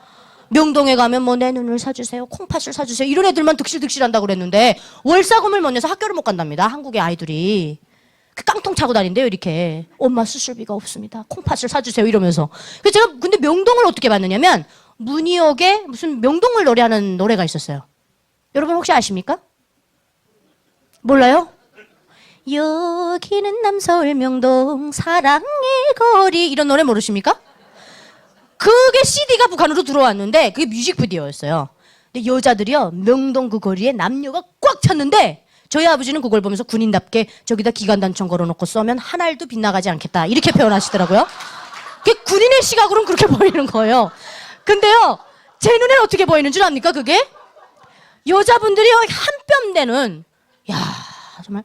명동에 가면 뭐 내 눈을 사주세요, 콩팥을 사주세요 이런 애들만 득실득실한다고 그랬는데 월사금을 못 내서 학교를 못 간답니다. 한국의 아이들이 그 깡통 차고 다닌대요. 이렇게 엄마 수술비가 없습니다, 콩팥을 사주세요 이러면서. 그래서 제가 근데 명동을 어떻게 봤느냐면 문희옥의 무슨 명동을 노래하는 노래가 있었어요. 여러분 혹시 아십니까? 몰라요? 여기는 남서울 명동 사랑의 거리 이런 노래 모르십니까? 그게 CD가 북한으로 들어왔는데 그게 뮤직비디오였어요. 근데 여자들이요 명동 그 거리에 남녀가 꽉 찼는데 저희 아버지는 그걸 보면서 군인답게 저기다 기관단총 걸어놓고 쏘면 한 알도 빗나가지 않겠다 이렇게 표현하시더라고요. 그게 군인의 시각으로는 그렇게 보이는 거예요. 근데요 제 눈에는 어떻게 보이는 줄 압니까? 그게 여자분들이요 한 뼘 되는 야 정말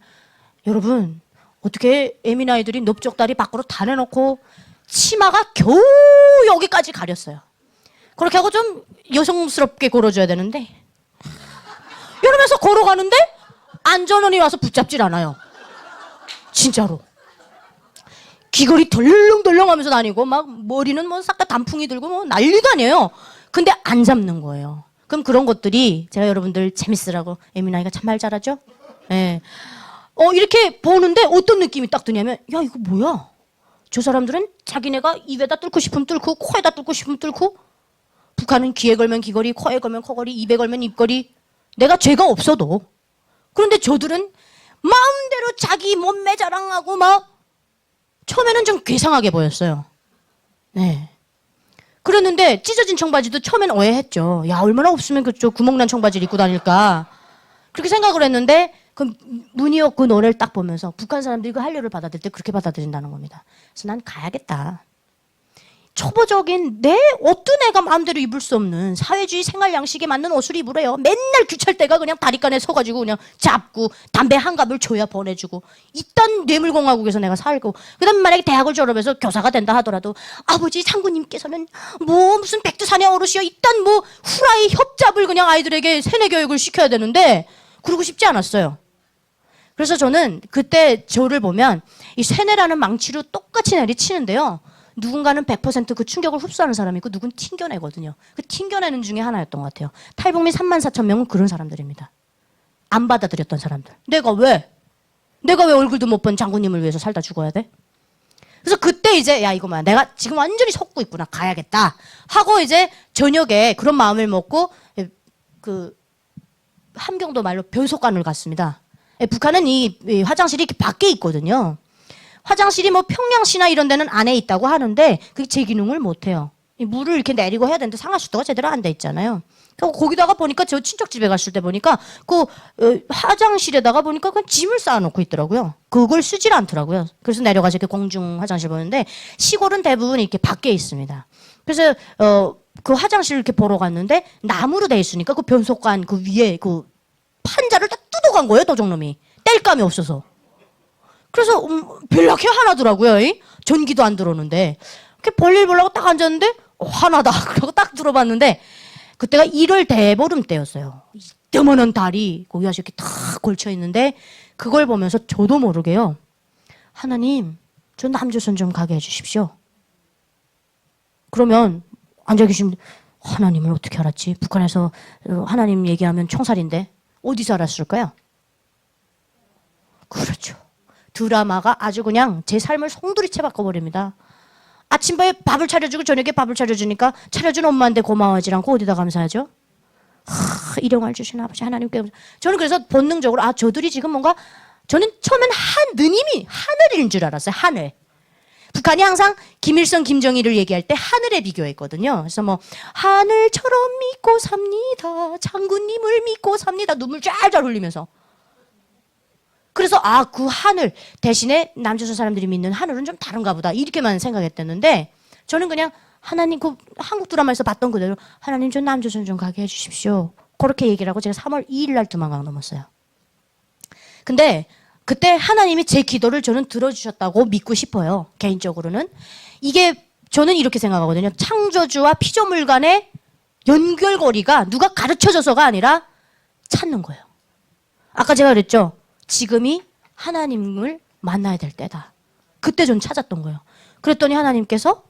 여러분 어떻게 애민 아이들이 넓적다리 밖으로 다 내놓고 치마가 겨우 여기까지 가렸어요. 그렇게 하고 좀 여성스럽게 걸어줘야 되는데 이러면서 걸어가는데 안전원이 와서 붙잡질 않아요. 진짜로. 귀걸이 덜렁덜렁 하면서 다니고 막 머리는 뭐 싹 다 단풍이 들고 뭐 난리도 아니에요. 근데 안 잡는 거예요. 그럼 그런 것들이 제가 여러분들 재밌으라고 애민아이가 참 말 잘하죠? 예. 이렇게 보는데 어떤 느낌이 딱 드냐면 야 이거 뭐야? 저 사람들은 자기네가 입에다 뚫고 싶으면 뚫고 코에다 뚫고 싶으면 뚫고 북한은 귀에 걸면 귀걸이, 코에 걸면 코걸이, 입에 걸면 입걸이 내가 죄가 없어도 그런데 저들은 마음대로 자기 몸매 자랑하고 막 처음에는 좀 괴상하게 보였어요. 네. 그랬는데 찢어진 청바지도 처음엔 오해했죠. 야 얼마나 없으면 그쪽 구멍난 청바지를 입고 다닐까 그렇게 생각을 했는데 그 문희옥 그 노래를 딱 보면서 북한 사람들이 그 한류를 받아들일 때 그렇게 받아들인다는 겁니다. 그래서 난 가야겠다. 초보적인 내 어떤 애가 마음대로 입을 수 없는 사회주의 생활 양식에 맞는 옷을 입으래요. 맨날 귀찰대가 그냥 다리간에 서가지고 그냥 잡고 담배 한 갑을 줘야 보내주고 이딴 뇌물공화국에서 내가 살고 그다음 만약에 대학을 졸업해서 교사가 된다 하더라도 아버지 장군님께서는 뭐 무슨 백두산의 어르시여 이딴 뭐 후라이 협잡을 그냥 아이들에게 세뇌 교육을 시켜야 되는데 그러고 싶지 않았어요. 그래서 저는 그때 저를 보면 이 세뇌라는 망치로 똑같이 내리치는데요. 누군가는 100% 그 충격을 흡수하는 사람이 있고 누군 튕겨내거든요. 그 튕겨내는 중에 하나였던 것 같아요. 탈북민 34,000명은 그런 사람들입니다. 안 받아들였던 사람들. 내가 왜 얼굴도 못 본 장군님을 위해서 살다 죽어야 돼? 그래서 그때 이제 야 이거 뭐야 내가 지금 완전히 속고 있구나 가야겠다 하고 이제 저녁에 그런 마음을 먹고 그 함경도 말로 변속관을 갔습니다. 북한은 이 화장실이 이렇게 밖에 있거든요. 화장실이 뭐 평양시나 이런 데는 안에 있다고 하는데 그게 제 기능을 못 해요. 물을 이렇게 내리고 해야 되는데 상하수도가 제대로 안 돼 있잖아요. 거기다가 보니까 저 친척 집에 갔을 때 보니까 그 화장실에다가 보니까 그냥 짐을 쌓아놓고 있더라고요. 그걸 쓰질 않더라고요. 그래서 내려가서 이렇게 공중 화장실 보는데 시골은 대부분 이렇게 밖에 있습니다. 그래서 그 화장실을 이렇게 보러 갔는데 나무로 돼 있으니까 그 변속관 그 위에 그 판자를 다 뜯어간 거예요. 도적놈이 뗄감이 없어서. 그래서 별나게 하나더라고요. 전기도 안 들어오는데 이렇게 볼일 보려고 딱 앉았는데 화나다. 그러고 딱 들어봤는데 그때가 1월 대보름 때였어요. 이때만한 달이 거기가 이렇게 탁 걸쳐 있는데 그걸 보면서 저도 모르게요. 하나님, 저 남조선 좀 가게 해주십시오. 그러면 앉아 계신 하나님을 어떻게 알았지? 북한에서 하나님 얘기하면 총살인데 어디서 알았을까요? 그렇죠. 드라마가 아주 그냥 제 삶을 송두리째 바꿔버립니다. 아침밥에 밥을 차려주고 저녁에 밥을 차려주니까 차려준 엄마한테 고마워하지 않고 어디다 감사하죠? 일용할 주신 아버지 하나님께. 저는 그래서 본능적으로 저들이 지금 뭔가 저는 처음엔 누님이 하늘인 줄 알았어요. 하늘. 북한이 항상 김일성, 김정일을 얘기할 때 하늘에 비교했거든요. 그래서 뭐 하늘처럼 믿고 삽니다. 장군님을 믿고 삽니다. 눈물 쫙쫙 흘리면서. 그래서 그 하늘 대신에 남조선 사람들이 믿는 하늘은 좀 다른가 보다 이렇게만 생각했댔는데 저는 그냥 하나님 그 한국 드라마에서 봤던 그대로 하나님 저 남조선 좀 가게 해주십시오. 그렇게 얘기를 하고 제가 3월 2일 날 두만강 넘었어요. 근데 그때 하나님이 제 기도를 저는 들어주셨다고 믿고 싶어요. 개인적으로는. 이게 저는 이렇게 생각하거든요. 창조주와 피조물 간의 연결고리가 누가 가르쳐줘서가 아니라 찾는 거예요. 아까 제가 그랬죠. 지금이 하나님을 만나야 될 때다. 그때 전 찾았던 거예요. 그랬더니 하나님께서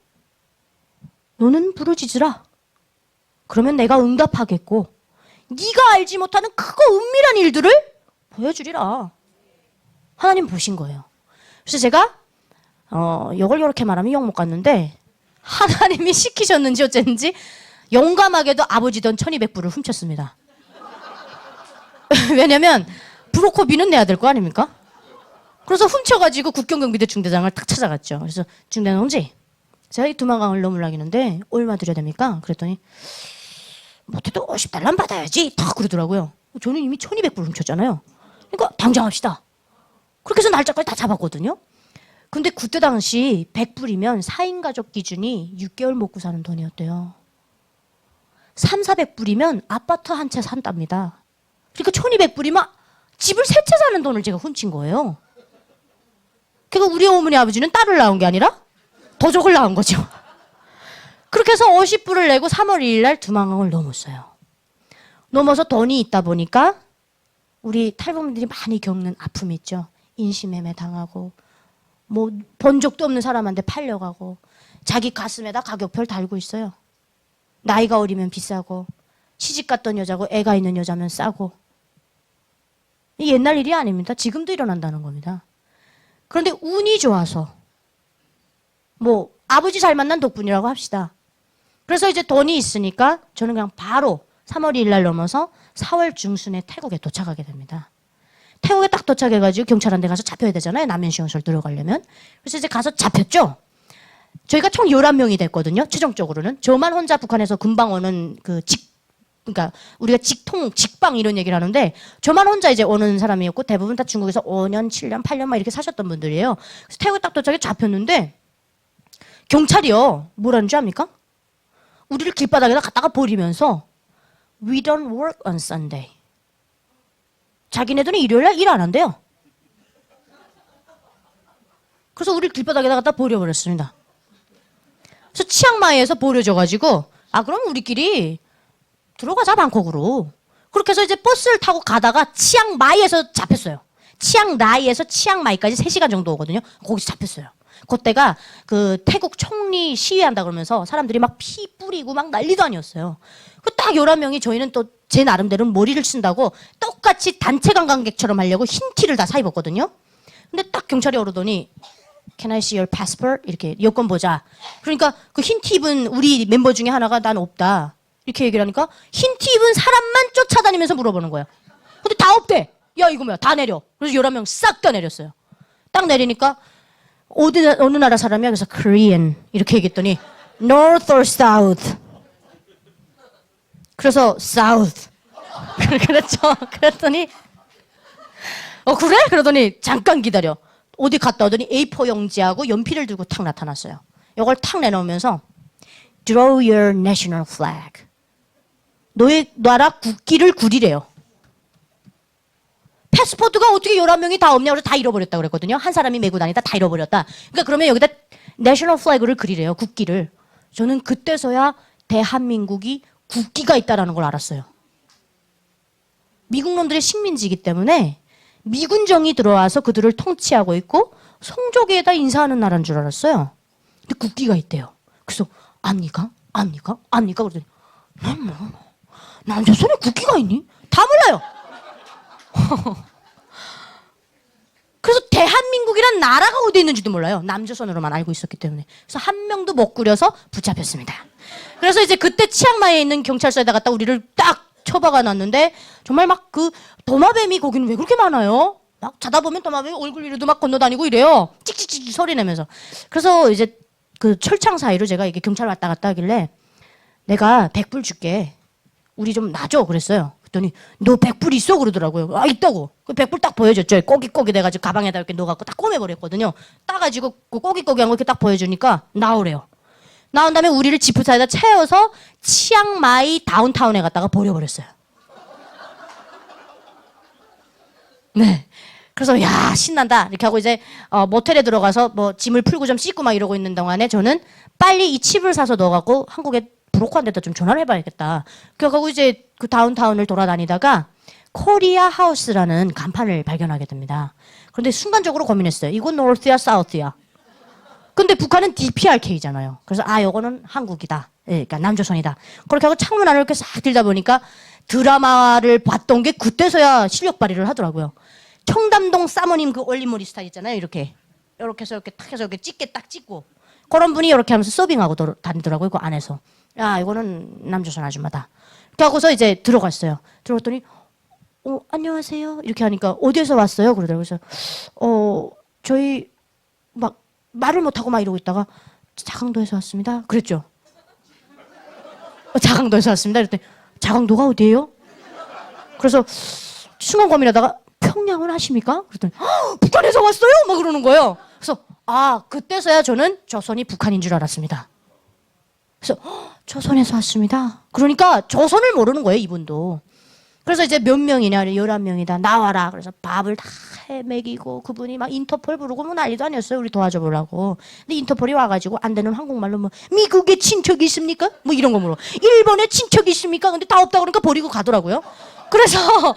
너는 부르짖으라. 그러면 내가 응답하겠고 네가 알지 못하는 크고 은밀한 일들을 보여주리라. 하나님 보신 거예요. 그래서 제가 이걸 이렇게 말하면 욕 못 갔는데 하나님이 시키셨는지 어쨌는지 용감하게도 아버지 돈 1200불을 훔쳤습니다. 왜냐면 브로커비는 내야 될 거 아닙니까? 그래서 훔쳐가지고 국경경비대 중대장을 딱 찾아갔죠. 그래서 중대장 동지, 제가 이 두만강을 넘으려고 했는데 얼마 드려야 됩니까? 그랬더니 못해도 50달러 받아야지 딱 그러더라고요. 저는 이미 1200불 훔쳤잖아요. 그러니까 당장 합시다. 그렇게 해서 날짜까지 다 잡았거든요. 근데 그때 당시 100불이면 4인 가족 기준이 6개월 먹고 사는 돈이었대요. 3,400불이면 아파트 한 채 산답니다. 그러니까 1,200불이면 집을 3채 사는 돈을 제가 훔친 거예요. 그러니까 우리 어머니 아버지는 딸을 낳은 게 아니라 도적을 낳은 거죠. 그렇게 해서 50불을 내고 3월 2일 날 두만강을 넘었어요. 넘어서 돈이 있다 보니까 우리 탈북민들이 많이 겪는 아픔이 있죠. 인신매매 당하고 뭐 본 적도 없는 사람한테 팔려가고 자기 가슴에다 가격표를 달고 있어요. 나이가 어리면 비싸고 시집 갔던 여자고 애가 있는 여자면 싸고. 이 옛날 일이 아닙니다. 지금도 일어난다는 겁니다. 그런데 운이 좋아서 뭐 아버지 잘 만난 덕분이라고 합시다. 그래서 이제 돈이 있으니까 저는 그냥 바로 3월 2일 날 넘어서 4월 중순에 태국에 도착하게 됩니다. 태국에 딱 도착해가지고 경찰한테 가서 잡혀야 되잖아요. 남현시경찰 들어가려면. 그래서 이제 가서 잡혔죠. 저희가 총 11명이 됐거든요. 최종적으로는. 저만 혼자 북한에서 금방 오는 그러니까 우리가 직방 이런 얘기를 하는데 저만 혼자 이제 오는 사람이었고 대부분 다 중국에서 5년, 7년, 8년 막 이렇게 사셨던 분들이에요. 그래서 태국에 딱 도착해 잡혔는데 경찰이요. 뭐라는 줄 압니까? 우리를 길바닥에다 갖다가 버리면서 We don't work on Sunday. 자기네들은 일요일날 일 안 한대요. 그래서 우리 길바닥에다 갖다 버려버렸습니다. 그래서 치앙마이에서 버려져가지고 그럼 우리끼리 들어가자 방콕으로. 그렇게 해서 이제 버스를 타고 가다가 치앙마이에서 잡혔어요. 치앙라이에서 치앙마이까지 3시간 정도 오거든요. 거기서 잡혔어요. 그때가 그 태국 총리 시위한다 그러면서 사람들이 막 피 뿌리고 막 난리도 아니었어요. 그 딱 11명이 저희는 또 제 나름대로 머리를 쓴다고 똑같이 단체 관광객처럼 하려고 흰 티를 다 사 입었거든요. 근데 딱 경찰이 오르더니 Can I see your passport? 이렇게 여권 보자. 그러니까 그 흰 티 입은 우리 멤버 중에 하나가 난 없다. 이렇게 얘기를 하니까 흰 티 입은 사람만 쫓아다니면서 물어보는 거야. 근데 다 없대. 야 이거 뭐야 다 내려. 그래서 11명 싹 다 내렸어요. 딱 내리니까 어느 나라 사람이야? 그래서 Korean 이렇게 얘기했더니 North or South? 그래서 South. 그랬죠. 그랬더니 그래? 그러더니 잠깐 기다려. 어디 갔다 오더니 A4 용지하고 연필을 들고 탁 나타났어요. 이걸 탁 내놓으면서 Draw your national flag. 너의 나라 국기를 그리래요. 패스포트가 어떻게 11명이 다 없냐? 그래서 다 잃어버렸다 그랬거든요. 한 사람이 메고 다니다 다 잃어버렸다. 그러니까 그러면 여기다 내셔널 플래그를 그리래요. 국기를. 저는 그때서야 대한민국이 국기가 있다는 걸 알았어요. 미국 놈들의 식민지이기 때문에 미군정이 들어와서 그들을 통치하고 있고 성조기에다 인사하는 나라인 줄 알았어요. 근데 국기가 있대요. 그래서 압니까? 압니까? 압니까? 그러더니 난 뭐, 남조선에 국기가 있니? 다 몰라요. 그래서 대한민국이란 나라가 어디 있는지도 몰라요. 남조선으로만 알고 있었기 때문에. 그래서 한 명도 못 꾸려서 붙잡혔습니다. 그래서 이제 그때 치앙마이에 있는 경찰서에다 갖다 우리를 딱 처박아 놨는데 정말 막 그 도마뱀이 거기는 왜 그렇게 많아요? 막 자다 보면 도마뱀이 얼굴 위로도 막 건너다니고 이래요. 찍찍찍 소리 내면서. 그래서 이제 그 철창 사이로 제가 이게 경찰 왔다 갔다 하길래 내가 100불 줄게. 우리 좀 놔줘 그랬어요. 그랬더니 너 100불 있어? 그러더라고요. 아 있다고. 그 100불 딱 보여줬죠. 꼬깃꼬깃 해가지고 가방에다 이렇게 넣어갖고 딱 꼬매버렸거든요. 따가지고 그 꼬깃꼬깃한 거 이렇게 딱 보여주니까 나오래요. 나온 다음에 우리를 지프차에다 채워서 치앙마이 다운타운에 갔다가 버려버렸어요. 네. 그래서 야 신난다 이렇게 하고 이제 모텔에 들어가서 뭐 짐을 풀고 좀 씻고 막 이러고 있는 동안에 저는 빨리 이 칩을 사서 넣어갖고 한국에 브로커한테다 좀 전화를 해봐야겠다. 그래갖고 이제 그 다운타운을 돌아다니다가 코리아 하우스라는 간판을 발견하게 됩니다. 그런데 순간적으로 고민했어요. 이건 노스야 사우스야. 근데 북한은 DPRK잖아요. 그래서 요거는 한국이다. 예, 그러니까 남조선이다. 그렇게 하고 창문 안을 이렇게 싹 들다 보니까 드라마를 봤던 게 그때서야 실력 발휘를 하더라고요. 청담동 사모님 그 올림머리 스타일 있잖아요. 이렇게 해서 이렇게 탁 해서 이렇게 찢게 딱 찢고 그런 분이 이렇게 하면서 서빙하고 다니더라고요. 그 안에서. 야 이거는 남조선 아줌마다. 그렇게 하고서 이제 들어갔어요. 들어갔더니 안녕하세요. 이렇게 하니까 어디에서 왔어요? 그러더라고요. 그래서 저희 막 말을 못하고 막 이러고 있다가 자강도에서 왔습니다. 그랬죠. 자강도에서 왔습니다. 그랬더니 자강도가 어디예요? 그래서 순간 고민하다가 평양은 아십니까? 그랬더니 북한에서 왔어요? 막 그러는 거예요. 그래서 그때서야 저는 조선이 북한인 줄 알았습니다. 그래서 조선에서 왔습니다. 그러니까 조선을 모르는 거예요, 이분도. 그래서 이제 몇 명이냐, 11명이다. 나와라. 그래서 밥을 다 해먹이고 그분이 막 인터폴 부르고 뭐 난리도 아니었어요. 우리 도와줘 보려고. 근데 인터폴이 와가지고 안 되는 한국말로 뭐 미국에 친척이 있습니까? 뭐 이런 거 물어. 일본에 친척이 있습니까? 근데 다 없다 그러니까 버리고 가더라고요. 그래서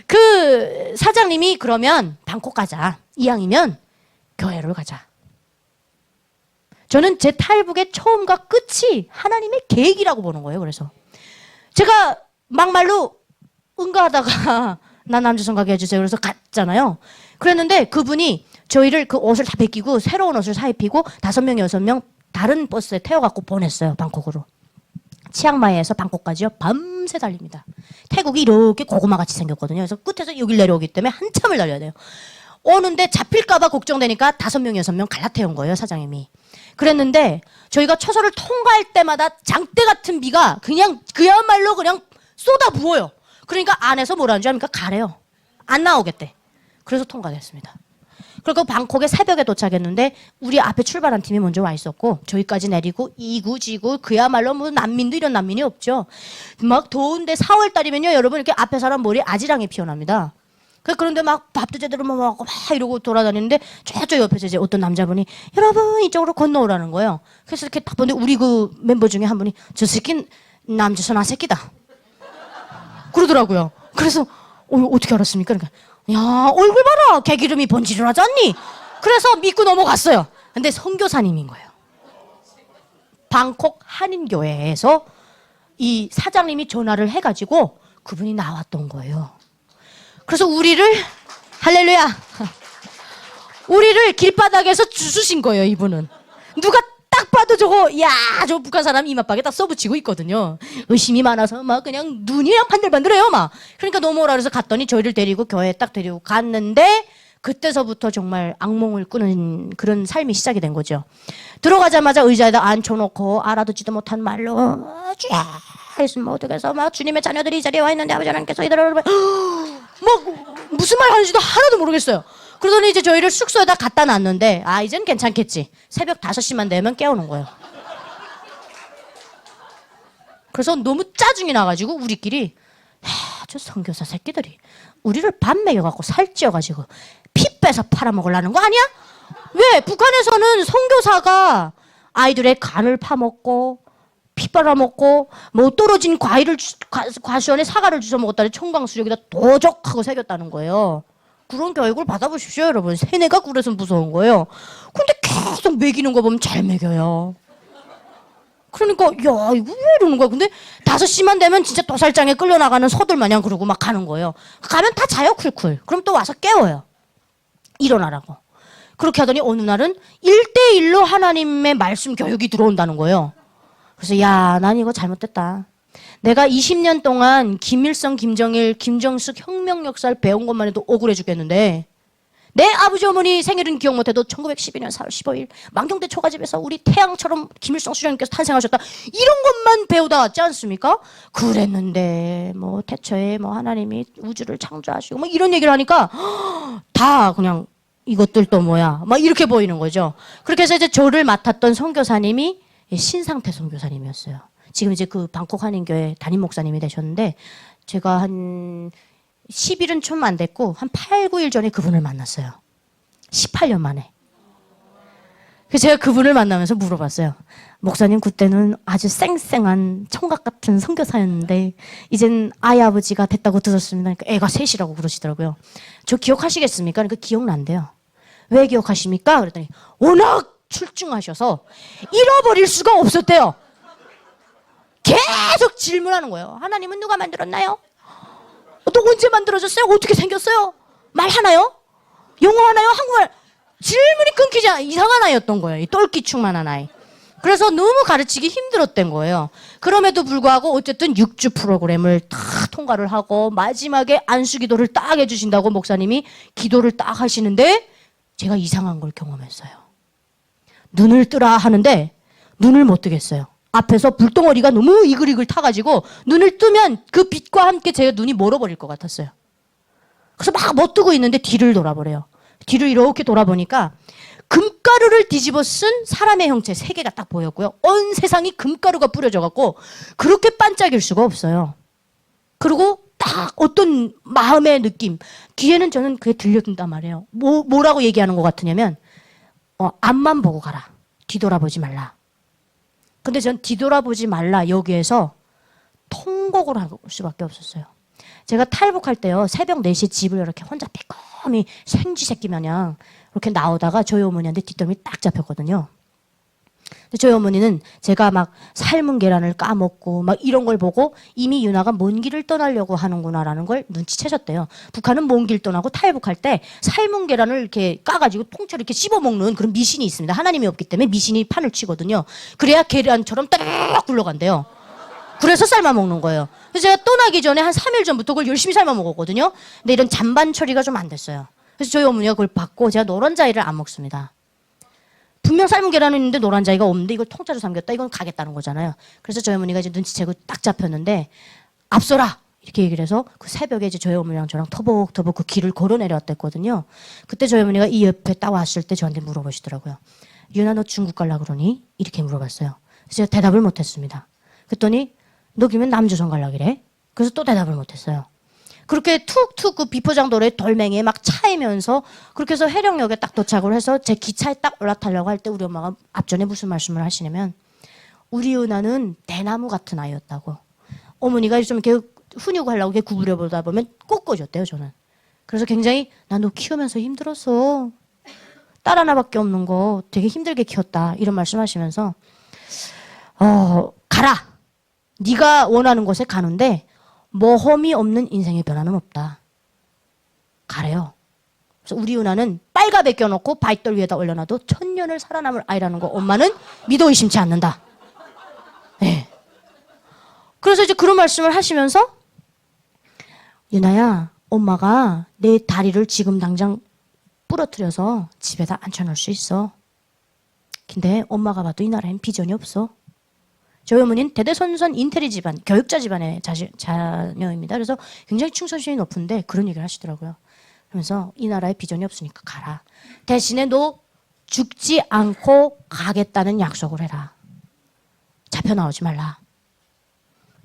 그 사장님이 그러면 방콕 가자. 이왕이면 교회를 가자. 저는 제 탈북의 처음과 끝이 하나님의 계획이라고 보는 거예요. 그래서 제가 막말로 응가하다가 나 남조선 가게 해주세요. 그래서 갔잖아요. 그랬는데 그분이 저희를 그 옷을 다 벗기고 새로운 옷을 사입히고 5명, 6명 다른 버스에 태워갖고 보냈어요. 방콕으로. 치앙마이에서 방콕까지요. 밤새 달립니다. 태국이 이렇게 고구마같이 생겼거든요. 그래서 끝에서 여길 내려오기 때문에 한참을 달려야 돼요. 오는데 잡힐까봐 걱정되니까 5명, 6명 갈라태운 거예요. 사장님이. 그랬는데 저희가 초소를 통과할 때마다 장대 같은 비가 그냥 그야말로 그냥 쏟아 부어요. 그러니까 안에서 뭐라는 줄 압니까? 가래요. 안 나오겠대. 그래서 통과됐습니다. 그리고 방콕에 새벽에 도착했는데 우리 앞에 출발한 팀이 먼저 와 있었고 저희까지 내리고 이구지구 그야말로 뭐 난민도 이런 난민이 없죠. 막 더운데 4월 달이면요 여러분 이렇게 앞에 사람 머리에 아지랑이 피어납니다. 그런데 막 밥도 제대로 못 먹고 막 이러고 돌아다니는데 저쪽 옆에서 이제 어떤 남자분이 여러분 이쪽으로 건너오라는 거예요. 그래서 이렇게 딱 보는데 우리 그 멤버 중에 한 분이 저 새끼는 남조선 아새끼다 그러더라고요. 그래서 어떻게 알았습니까? 그러니까 야 얼굴 봐라 개기름이 번지를 하지 않니? 그래서 믿고 넘어갔어요. 근데 선교사님인 거예요. 방콕 한인교회에서 이 사장님이 전화를 해가지고 그분이 나왔던 거예요. 그래서 우리를 할렐루야 우리를 길바닥에서 주수신 거예요. 이분은 누가 딱 봐도 저 북한 사람 이마박에 딱 써붙이고 있거든요. 의심이 많아서 막 그냥 눈이 그냥 반들반들해요 막. 그러니까 넘어오라 그래서 갔더니 저희를 데리고 교회에 딱 데리고 갔는데 그때서부터 정말 악몽을 꾸는 그런 삶이 시작이 된 거죠. 들어가자마자 의자에다 앉혀놓고 알아듣지도 못한 말로 쫙 있으면 어떻게 해서 막 주님의 자녀들이 이 자리에 와 있는데 아버지 하나님께서 이들을 막 무슨 말 하는지도 하나도 모르겠어요. 그러더니 이제 저희를 숙소에다 갖다 놨는데 이젠 괜찮겠지. 새벽 5시만 되면 깨우는 거예요. 그래서 너무 짜증이 나가지고 우리끼리 저 선교사 새끼들이 우리를 밥 먹여갖고 살찌워가지고 피 빼서 팔아먹으려는 거 아니야? 왜? 북한에서는 선교사가 아이들의 간을 파먹고 피 빨아먹고 뭐 떨어진 과일을 과수원에 사과를 주워 먹었다니 청강수력에다 도적하고 새겼다는 거예요. 그런 교육을 받아보십시오, 여러분. 세뇌가 그래서 무서운 거예요. 근데 계속 먹이는 거 보면 잘 먹여요. 그러니까 야 이거 왜 이러는 거야. 근데 5시만 되면 진짜 도살장에 끌려나가는 소들 마냥 그러고 막 가는 거예요. 가면 다 자요 쿨쿨. 그럼 또 와서 깨워요. 일어나라고. 그렇게 하더니 어느 날은 1대1로 하나님의 말씀 교육이 들어온다는 거예요. 그래서 야, 난 이거 잘못됐다. 내가 20년 동안 김일성, 김정일, 김정숙 혁명 역사를 배운 것만 해도 억울해 죽겠는데 내 아버지 어머니 생일은 기억 못해도 1912년 4월 15일 만경대 초가집에서 우리 태양처럼 김일성 수령님께서 탄생하셨다. 이런 것만 배우다 왔지 않습니까? 그랬는데 뭐 태초에 뭐 하나님이 우주를 창조하시고 뭐 이런 얘기를 하니까 다 그냥 이것들 또 뭐야 막 이렇게 보이는 거죠. 그렇게 해서 이제 저를 맡았던 선교사님이 신상태 선교사님이었어요. 지금 이제 그 방콕 한인교회 담임 목사님이 되셨는데 제가 한 10일은 좀 안 됐고 한 8, 9일 전에 그분을 만났어요. 18년 만에. 그래서 제가 그분을 만나면서 물어봤어요. 목사님 그때는 아주 쌩쌩한 청각 같은 선교사였는데 이젠 아이 아버지가 됐다고 들었습니다. 그러니까 애가 셋이라고 그러시더라고요. 저 기억하시겠습니까? 그러니까 기억난대요. 왜 기억하십니까? 그랬더니 워낙 출중하셔서 잃어버릴 수가 없었대요. 계속 질문하는 거예요. 하나님은 누가 만들었나요? 또 언제 만들어졌어요? 어떻게 생겼어요? 말하나요? 영어 하나요? 한국말? 질문이 끊기지 않아. 이상한 아이였던 거예요. 이 똘끼충만한 아이. 그래서 너무 가르치기 힘들었던 거예요. 그럼에도 불구하고 어쨌든 6주 프로그램을 다 통과를 하고 마지막에 안수기도를 딱 해주신다고 목사님이 기도를 딱 하시는데 제가 이상한 걸 경험했어요. 눈을 뜨라 하는데 눈을 못 뜨겠어요. 앞에서 불덩어리가 너무 이글이글 타가지고 눈을 뜨면 그 빛과 함께 제 눈이 멀어버릴 것 같았어요. 그래서 막 못 뜨고 있는데 뒤를 돌아보래요. 뒤를 이렇게 돌아보니까 금가루를 뒤집어 쓴 사람의 형체 3개가 딱 보였고요. 온 세상이 금가루가 뿌려져갖고 그렇게 반짝일 수가 없어요. 그리고 딱 어떤 마음의 느낌, 귀에는 저는 그게 들려준단 말이에요. 뭐라고 얘기하는 것 같으냐면 앞만 보고 가라. 뒤돌아보지 말라. 근데 전 뒤돌아보지 말라 여기에서 통곡을 할 수밖에 없었어요. 제가 탈북할 때요. 새벽 4시에 집을 이렇게 혼자 빼꼼히 생쥐 새끼 마냥 이렇게 나오다가 저희 어머니한테 뒷덜미 딱 잡혔거든요. 근데 저희 어머니는 제가 막 삶은 계란을 까먹고 막 이런 걸 보고 이미 유나가 먼 길을 떠나려고 하는구나라는 걸 눈치채셨대요. 북한은 먼 길 떠나고 탈북할 때 삶은 계란을 이렇게 까가지고 통째로 이렇게 씹어먹는 그런 미신이 있습니다. 하나님이 없기 때문에 미신이 판을 치거든요. 그래야 계란처럼 따르륵 굴러간대요. 그래서 삶아 먹는 거예요. 그래서 제가 떠나기 전에 한 3일 전부터 그걸 열심히 삶아 먹었거든요. 근데 이런 잔반 처리가 좀 안 됐어요. 그래서 저희 어머니가 그걸 받고 제가 노란자이를 안 먹습니다. 분명 삶은 계란은 있는데 노란자이가 없는데 이걸 통째로 삼겼다. 이건 가겠다는 거잖아요. 그래서 저희 어머니가 이제 눈치채고 딱 잡혔는데 앞서라 이렇게 얘기를 해서 그 새벽에 이제 저희 어머니랑 저랑 터벅터벅 그 길을 걸어 내려왔댔거든요. 그때 저희 어머니가 이 옆에 딱 왔을 때 저한테 물어보시더라고요. 유나 너 중국 갈라 그러니? 이렇게 물어봤어요. 그래서 제가 대답을 못했습니다. 그랬더니 너 기면 남조선 갈라 그래? 그래서 또 대답을 못했어요. 그렇게 툭툭 그 비포장도로에 돌멩이에 막 차이면서 그렇게 해서 해령역에 딱 도착을 해서 제 기차에 딱 올라타려고 할 때 우리 엄마가 앞전에 무슨 말씀을 하시냐면 우리 은하는 대나무 같은 아이였다고. 어머니가 좀 이렇게 훈육하려고 이렇게 구부려 보다 보면 꺾어줬대요 저는. 그래서 굉장히 나 너 키우면서 힘들었어. 딸 하나밖에 없는 거 되게 힘들게 키웠다. 이런 말씀하시면서 가라. 네가 원하는 곳에 가는데 모험이 없는 인생의 변화는 없다. 가래요. 그래서 우리 은하는 빨갑에 껴놓고 바윗돌 위에다 올려놔도 1000년을 살아남을 아이라는 거 엄마는 믿어 의심치 않는다. 네. 그래서 이제 그런 말씀을 하시면서 유나야 엄마가 내 다리를 지금 당장 부러뜨려서 집에다 앉혀놓을 수 있어. 근데 엄마가 봐도 이 나라엔 비전이 없어. 저희 어머니는 대대손손 인테리 집안, 교육자 집안의 자녀입니다. 그래서 굉장히 충성심이 높은데 그런 얘기를 하시더라고요. 그러면서 이 나라에 비전이 없으니까 가라. 대신에 너 죽지 않고 가겠다는 약속을 해라. 잡혀 나오지 말라.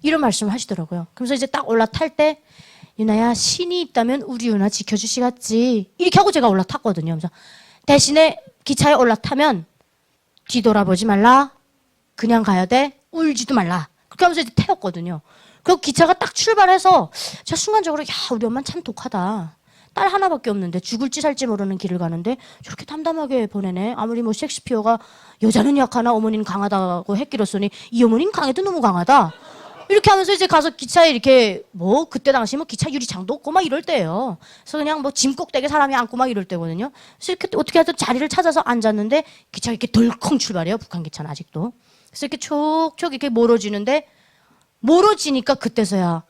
이런 말씀을 하시더라고요. 그래서 이제 딱 올라탈 때 유나야 신이 있다면 우리 유나 지켜주시겠지. 이렇게 하고 제가 올라탔거든요. 그래서 대신에 기차에 올라타면 뒤돌아보지 말라. 그냥 가야 돼. 울지도 말라. 그렇게 하면서 이제 태웠거든요. 그리고 기차가 딱 출발해서 제가 순간적으로 야, 우리 엄마는 참 독하다. 딸 하나밖에 없는데 죽을지 살지 모르는 길을 가는데 저렇게 담담하게 보내네. 아무리 뭐 셰익스피어가 여자는 약하나 어머니는 강하다고 했기로써니 이 어머니는 강해도 너무 강하다. 이렇게 하면서 이제 가서 기차에 이렇게 뭐 그때 당시 뭐 기차 유리창도 없고 막 이럴 때예요. 그래서 그냥 뭐 짐 꼭대기에 사람이 앉고 막 이럴 때거든요. 그래서 이렇게 어떻게 하든 자리를 찾아서 앉았는데 기차가 이렇게 덜컹 출발해요. 북한 기차는 아직도. 그래서 이렇게 촉촉 이렇게 멀어지는데 멀어지니까 그때서야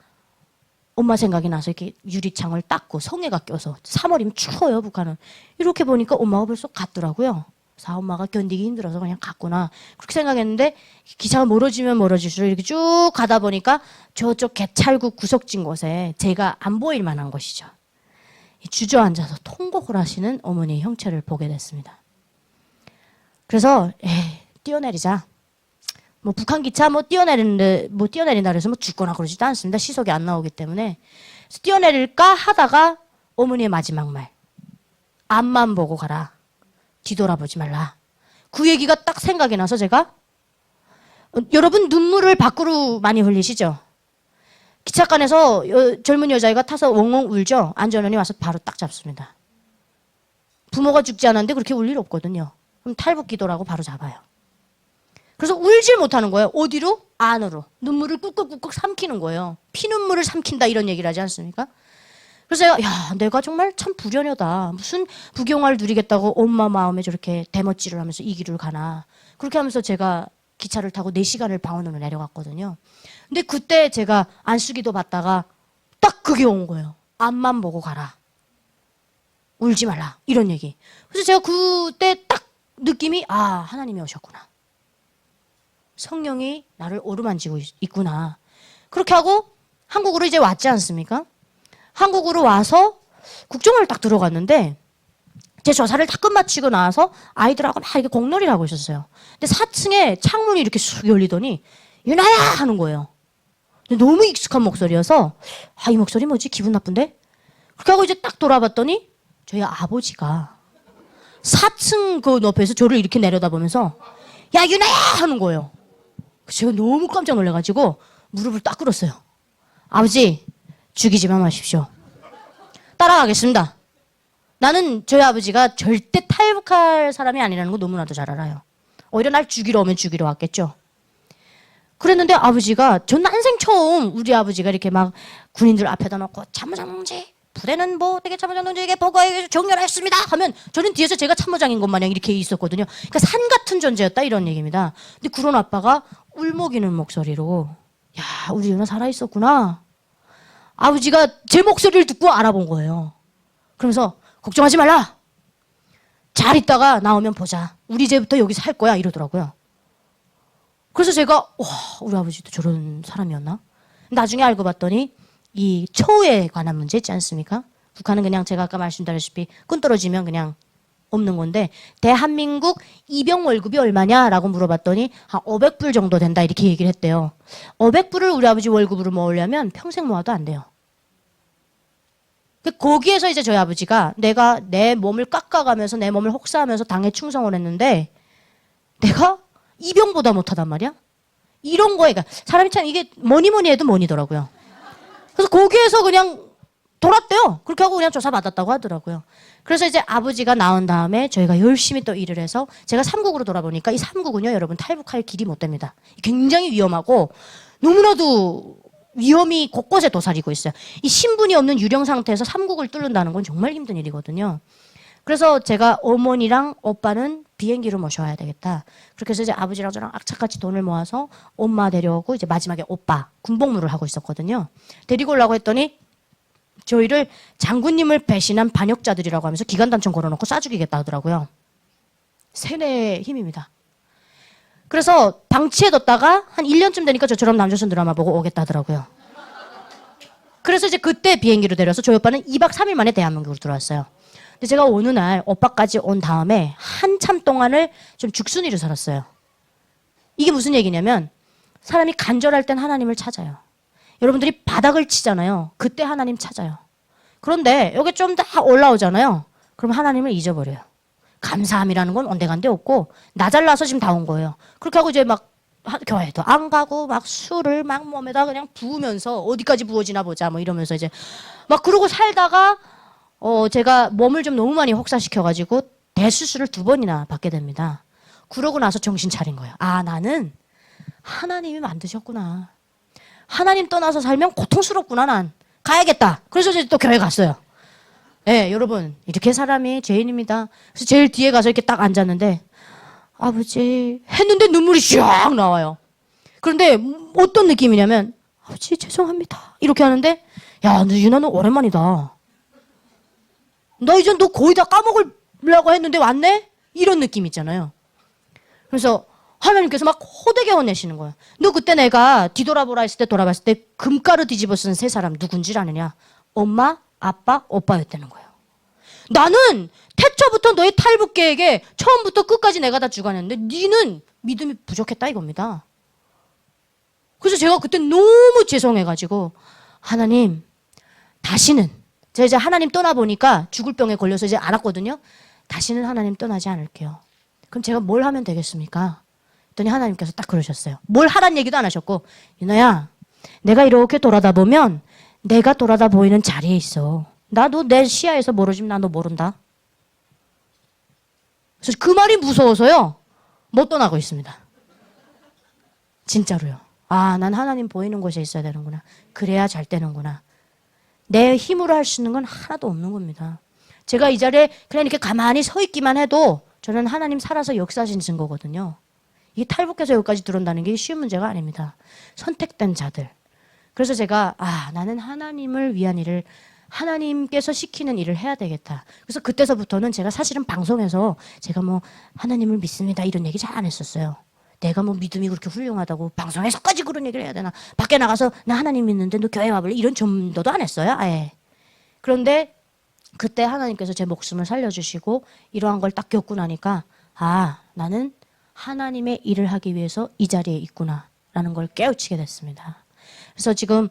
엄마 생각이 나서 이렇게 유리창을 닦고 성에가 껴서 3월이면 추워요 북한은. 이렇게 보니까 엄마가 벌써 갔더라고요. 그래서 엄마가 견디기 힘들어서 그냥 갔구나 그렇게 생각했는데 기차가 멀어지면 멀어질수록 이렇게 쭉 가다 보니까 저쪽 개찰구 구석진 곳에 제가 안 보일 만한 것이죠. 주저앉아서 통곡을 하시는 어머니의 형체를 보게 됐습니다. 그래서 뛰어내리자. 뭐 북한 기차 뭐 뛰어내린다 그래서 뭐 죽거나 그러지도 않습니다. 시속이 안 나오기 때문에. 그래서 뛰어내릴까 하다가 어머니의 마지막 말. 앞만 보고 가라. 뒤돌아보지 말라. 그 얘기가 딱 생각이 나서 제가 여러분 눈물을 밖으로 많이 흘리시죠? 기차간에서 젊은 여자애가 타서 엉엉 울죠? 안전원이 와서 바로 딱 잡습니다. 부모가 죽지 않았는데 그렇게 울 일 없거든요. 그럼 탈북기도라고 바로 잡아요. 그래서 울질 못하는 거예요. 어디로? 안으로. 눈물을 꾹꾹꾹꾹 삼키는 거예요. 피눈물을 삼킨다 이런 얘기를 하지 않습니까? 그래서 야, 내가 정말 참 부려녀다. 무슨 부경화를 누리겠다고 엄마 마음에 저렇게 대멋질을 하면서 이 길을 가나. 그렇게 하면서 제가 기차를 타고 4시간을 방언으로 내려갔거든요. 근데 그때 제가 안수기도 받다가 딱 그게 온 거예요. 앞만 보고 가라. 울지 말라. 이런 얘기. 그래서 제가 그때 딱 느낌이 하나님이 오셨구나. 성령이 나를 오르만지고 있구나. 그렇게 하고 한국으로 이제 왔지 않습니까? 한국으로 와서 국정원을 딱 들어갔는데 제 조사를 다 끝마치고 나와서 아이들하고 막 이렇게 공놀이를 하고 있었어요. 근데 4층에 창문이 이렇게 쑥 열리더니 유나야 하는 거예요. 너무 익숙한 목소리여서 이 목소리 뭐지? 기분 나쁜데? 그렇게 하고 이제 딱 돌아봤더니 저희 아버지가 4층 그 높이에서 저를 이렇게 내려다보면서 야 유나야 하는 거예요. 제가 너무 깜짝 놀라가지고 무릎을 딱 꿇었어요. 아버지 죽이지만 마십시오. 따라가겠습니다. 나는 저희 아버지가 절대 탈북할 사람이 아니라는 거 너무나도 잘 알아요. 오히려 날 죽이러 오면 죽이러 왔겠죠. 그랬는데 아버지가 전 난생 처음 우리 아버지가 이렇게 막 군인들 앞에다 놓고 참모장동지 부대는 뭐 어떻게 참모장동지에게 보고해 정렬했습니다 하면 저는 뒤에서 제가 참모장인 것 마냥 이렇게 있었거든요. 그러니까 산 같은 존재였다 이런 얘기입니다. 근데 그런 아빠가 울먹이는 목소리로 야 우리 유나 살아있었구나. 아버지가 제 목소리를 듣고 알아본 거예요. 그러면서 걱정하지 말라. 잘 있다가 나오면 보자. 우리 이제부터 여기 살 거야 이러더라고요. 그래서 제가 와 우리 아버지도 저런 사람이었나? 나중에 알고 봤더니 이 처우에 관한 문제 있지 않습니까? 북한은 그냥 제가 아까 말씀드렸다시피 끈 떨어지면 그냥 없는 건데 대한민국 이병 월급이 얼마냐라고 물어봤더니 한 500불 정도 된다 이렇게 얘기를 했대요. 500불을 우리 아버지 월급으로 모으려면 평생 모아도 안 돼요. 거기에서 이제 저희 아버지가 내가 내 몸을 깎아가면서 내 몸을 혹사하면서 당에 충성을 했는데 내가 이병보다 못하단 말이야? 이런 거에 그러니까 사람이 참 이게 뭐니 해도 뭐니더라고요. 그래서 거기에서 그냥 돌았대요. 그렇게 하고 그냥 조사받았다고 하더라고요. 그래서 이제 아버지가 나온 다음에 저희가 열심히 또 일을 해서 제가 3국으로 돌아보니까 이 3국은요 여러분 탈북할 길이 못 됩니다. 굉장히 위험하고 너무나도 위험이 곳곳에 도사리고 있어요. 이 신분이 없는 유령 상태에서 3국을 뚫는다는 건 정말 힘든 일이거든요. 그래서 제가 어머니랑 오빠는 비행기로 모셔와야 되겠다. 그렇게 해서 이제 아버지랑 저랑 악착같이 돈을 모아서 엄마 데려오고 이제 마지막에 오빠 군복무를 하고 있었거든요. 데리고 오려고 했더니 저희를 장군님을 배신한 반역자들이라고 하면서 기관단총 걸어놓고 쏴 죽이겠다 하더라고요. 세뇌의 힘입니다. 그래서 방치해뒀다가 한 1년쯤 되니까 저처럼 남조선 드라마 보고 오겠다 하더라고요. 그래서 이제 그때 비행기로 데려서 저희 오빠는 2박 3일 만에 대한민국으로 들어왔어요. 근데 제가 어느 날 오빠까지 온 다음에 한참 동안을 좀 죽순이로 살았어요. 이게 무슨 얘기냐면 사람이 간절할 땐 하나님을 찾아요. 여러분들이 바닥을 치잖아요. 그때 하나님 찾아요. 그런데 여기 좀 다 올라오잖아요. 그럼 하나님을 잊어버려요. 감사함이라는 건 온데간데 없고 나 잘나서 지금 다 온 거예요. 그렇게 하고 이제 막 교회도 안 가고 막 술을 막 몸에다 그냥 부으면서 어디까지 부어지나 보자 뭐 이러면서 이제 막 그러고 살다가 제가 몸을 좀 너무 많이 혹사시켜가지고 대수술을 2번이나 받게 됩니다. 그러고 나서 정신 차린 거예요. 아, 나는 하나님이 만드셨구나. 하나님 떠나서 살면 고통스럽구나. 난 가야겠다. 그래서 이제 또 교회 갔어요. 네, 여러분 이렇게 사람이 죄인입니다. 그래서 제일 뒤에 가서 이렇게 딱 앉았는데 아버지 했는데 눈물이 쫙 나와요. 그런데 어떤 느낌이냐면 아버지 죄송합니다 이렇게 하는데 야, 너 유나 너 오랜만이다. 너 이제 너 거의 다 까먹으려고 했는데 왔네? 이런 느낌 있잖아요. 그래서 하나님께서 막 호되게 혼내시는 거예요. 너 그때 내가 뒤돌아보라 했을 때 돌아봤을 때 금가루 뒤집어 쓴 3사람 누군지 아느냐? 엄마, 아빠, 오빠였다는 거예요. 나는 태초부터 너의 탈북계에게 처음부터 끝까지 내가 다 주관했는데 니는 믿음이 부족했다 이겁니다. 그래서 제가 그때 너무 죄송해가지고 하나님 다시는 제가 이제 하나님 떠나보니까 죽을 병에 걸려서 이제 안 왔거든요. 다시는 하나님 떠나지 않을게요. 그럼 제가 뭘 하면 되겠습니까? 그랬더니 하나님께서 딱 그러셨어요. 뭘 하란 얘기도 안 하셨고 유나야 내가 이렇게 돌아다 보면 내가 돌아다 보이는 자리에 있어. 나도 내 시야에서 멀어지면 나 너 모른다. 그래서 그 말이 무서워서요. 못 떠나고 있습니다. 진짜로요. 아, 난 하나님 보이는 곳에 있어야 되는구나. 그래야 잘 되는구나. 내 힘으로 할 수 있는 건 하나도 없는 겁니다. 제가 이 자리에 그냥 이렇게 가만히 서 있기만 해도 저는 하나님 살아서 역사하신 증거거든요. 이게 탈북해서 여기까지 들어온다는 게 쉬운 문제가 아닙니다. 선택된 자들. 그래서 제가 나는 하나님을 위한 일을 하나님께서 시키는 일을 해야 되겠다. 그래서 그때서부터는 제가 사실은 방송에서 제가 뭐 하나님을 믿습니다 이런 얘기 잘 안 했었어요. 내가 뭐 믿음이 그렇게 훌륭하다고 방송에서까지 그런 얘기를 해야 되나. 밖에 나가서 나 하나님 믿는데 너 교회 와볼래? 이런 정도도 안 했어요. 아예. 그런데 그때 하나님께서 제 목숨을 살려주시고 이러한 걸 딱 겪고 나니까 나는 하나님의 일을 하기 위해서 이 자리에 있구나라는 걸 깨우치게 됐습니다. 그래서 지금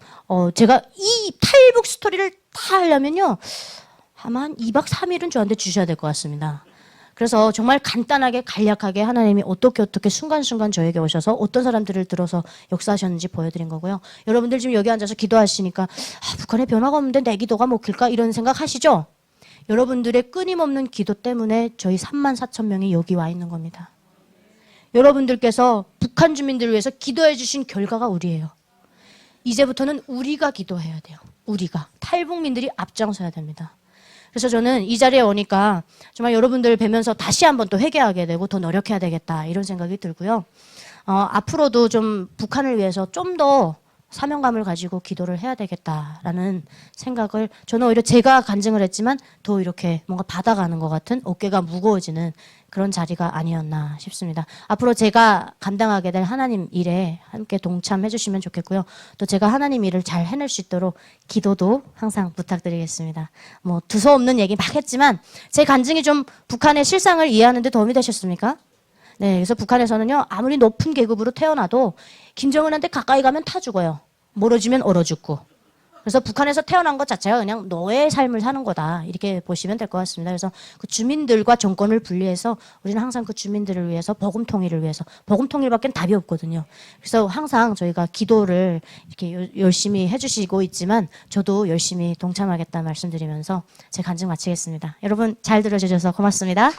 제가 이 탈북 스토리를 다 하려면요 아마 한 2박 3일은 저한테 주셔야 될 것 같습니다. 그래서 정말 간단하게 간략하게 하나님이 어떻게 순간순간 저에게 오셔서 어떤 사람들을 들어서 역사하셨는지 보여드린 거고요. 여러분들 지금 여기 앉아서 기도하시니까 북한에 변화가 없는데 내 기도가 먹힐까 이런 생각 하시죠? 여러분들의 끊임없는 기도 때문에 저희 34,000명이 여기 와 있는 겁니다. 여러분들께서 북한 주민들을 위해서 기도해 주신 결과가 우리예요. 이제부터는 우리가 기도해야 돼요. 우리가. 탈북민들이 앞장서야 됩니다. 그래서 저는 이 자리에 오니까 정말 여러분들 뵈면서 다시 한번 또 회개하게 되고 더 노력해야 되겠다 이런 생각이 들고요. 앞으로도 좀 북한을 위해서 좀 더 사명감을 가지고 기도를 해야 되겠다라는 생각을 저는 오히려 제가 간증을 했지만 더 이렇게 뭔가 받아가는 것 같은 어깨가 무거워지는 그런 자리가 아니었나 싶습니다. 앞으로 제가 감당하게 될 하나님 일에 함께 동참해 주시면 좋겠고요. 또 제가 하나님 일을 잘 해낼 수 있도록 기도도 항상 부탁드리겠습니다. 뭐 두서없는 얘기 막 했지만 제 간증이 좀 북한의 실상을 이해하는 데 도움이 되셨습니까? 네, 그래서 북한에서는요 아무리 높은 계급으로 태어나도 김정은한테 가까이 가면 타 죽어요. 멀어지면 얼어 죽고. 그래서 북한에서 태어난 것 자체가 그냥 너의 삶을 사는 거다 이렇게 보시면 될 것 같습니다. 그래서 그 주민들과 정권을 분리해서 우리는 항상 그 주민들을 위해서 복음 통일을 위해서 복음 통일밖에 답이 없거든요. 그래서 항상 저희가 기도를 이렇게 열심히 해주시고 있지만 저도 열심히 동참하겠다 말씀드리면서 제 간증 마치겠습니다. 여러분 잘 들어주셔서 고맙습니다.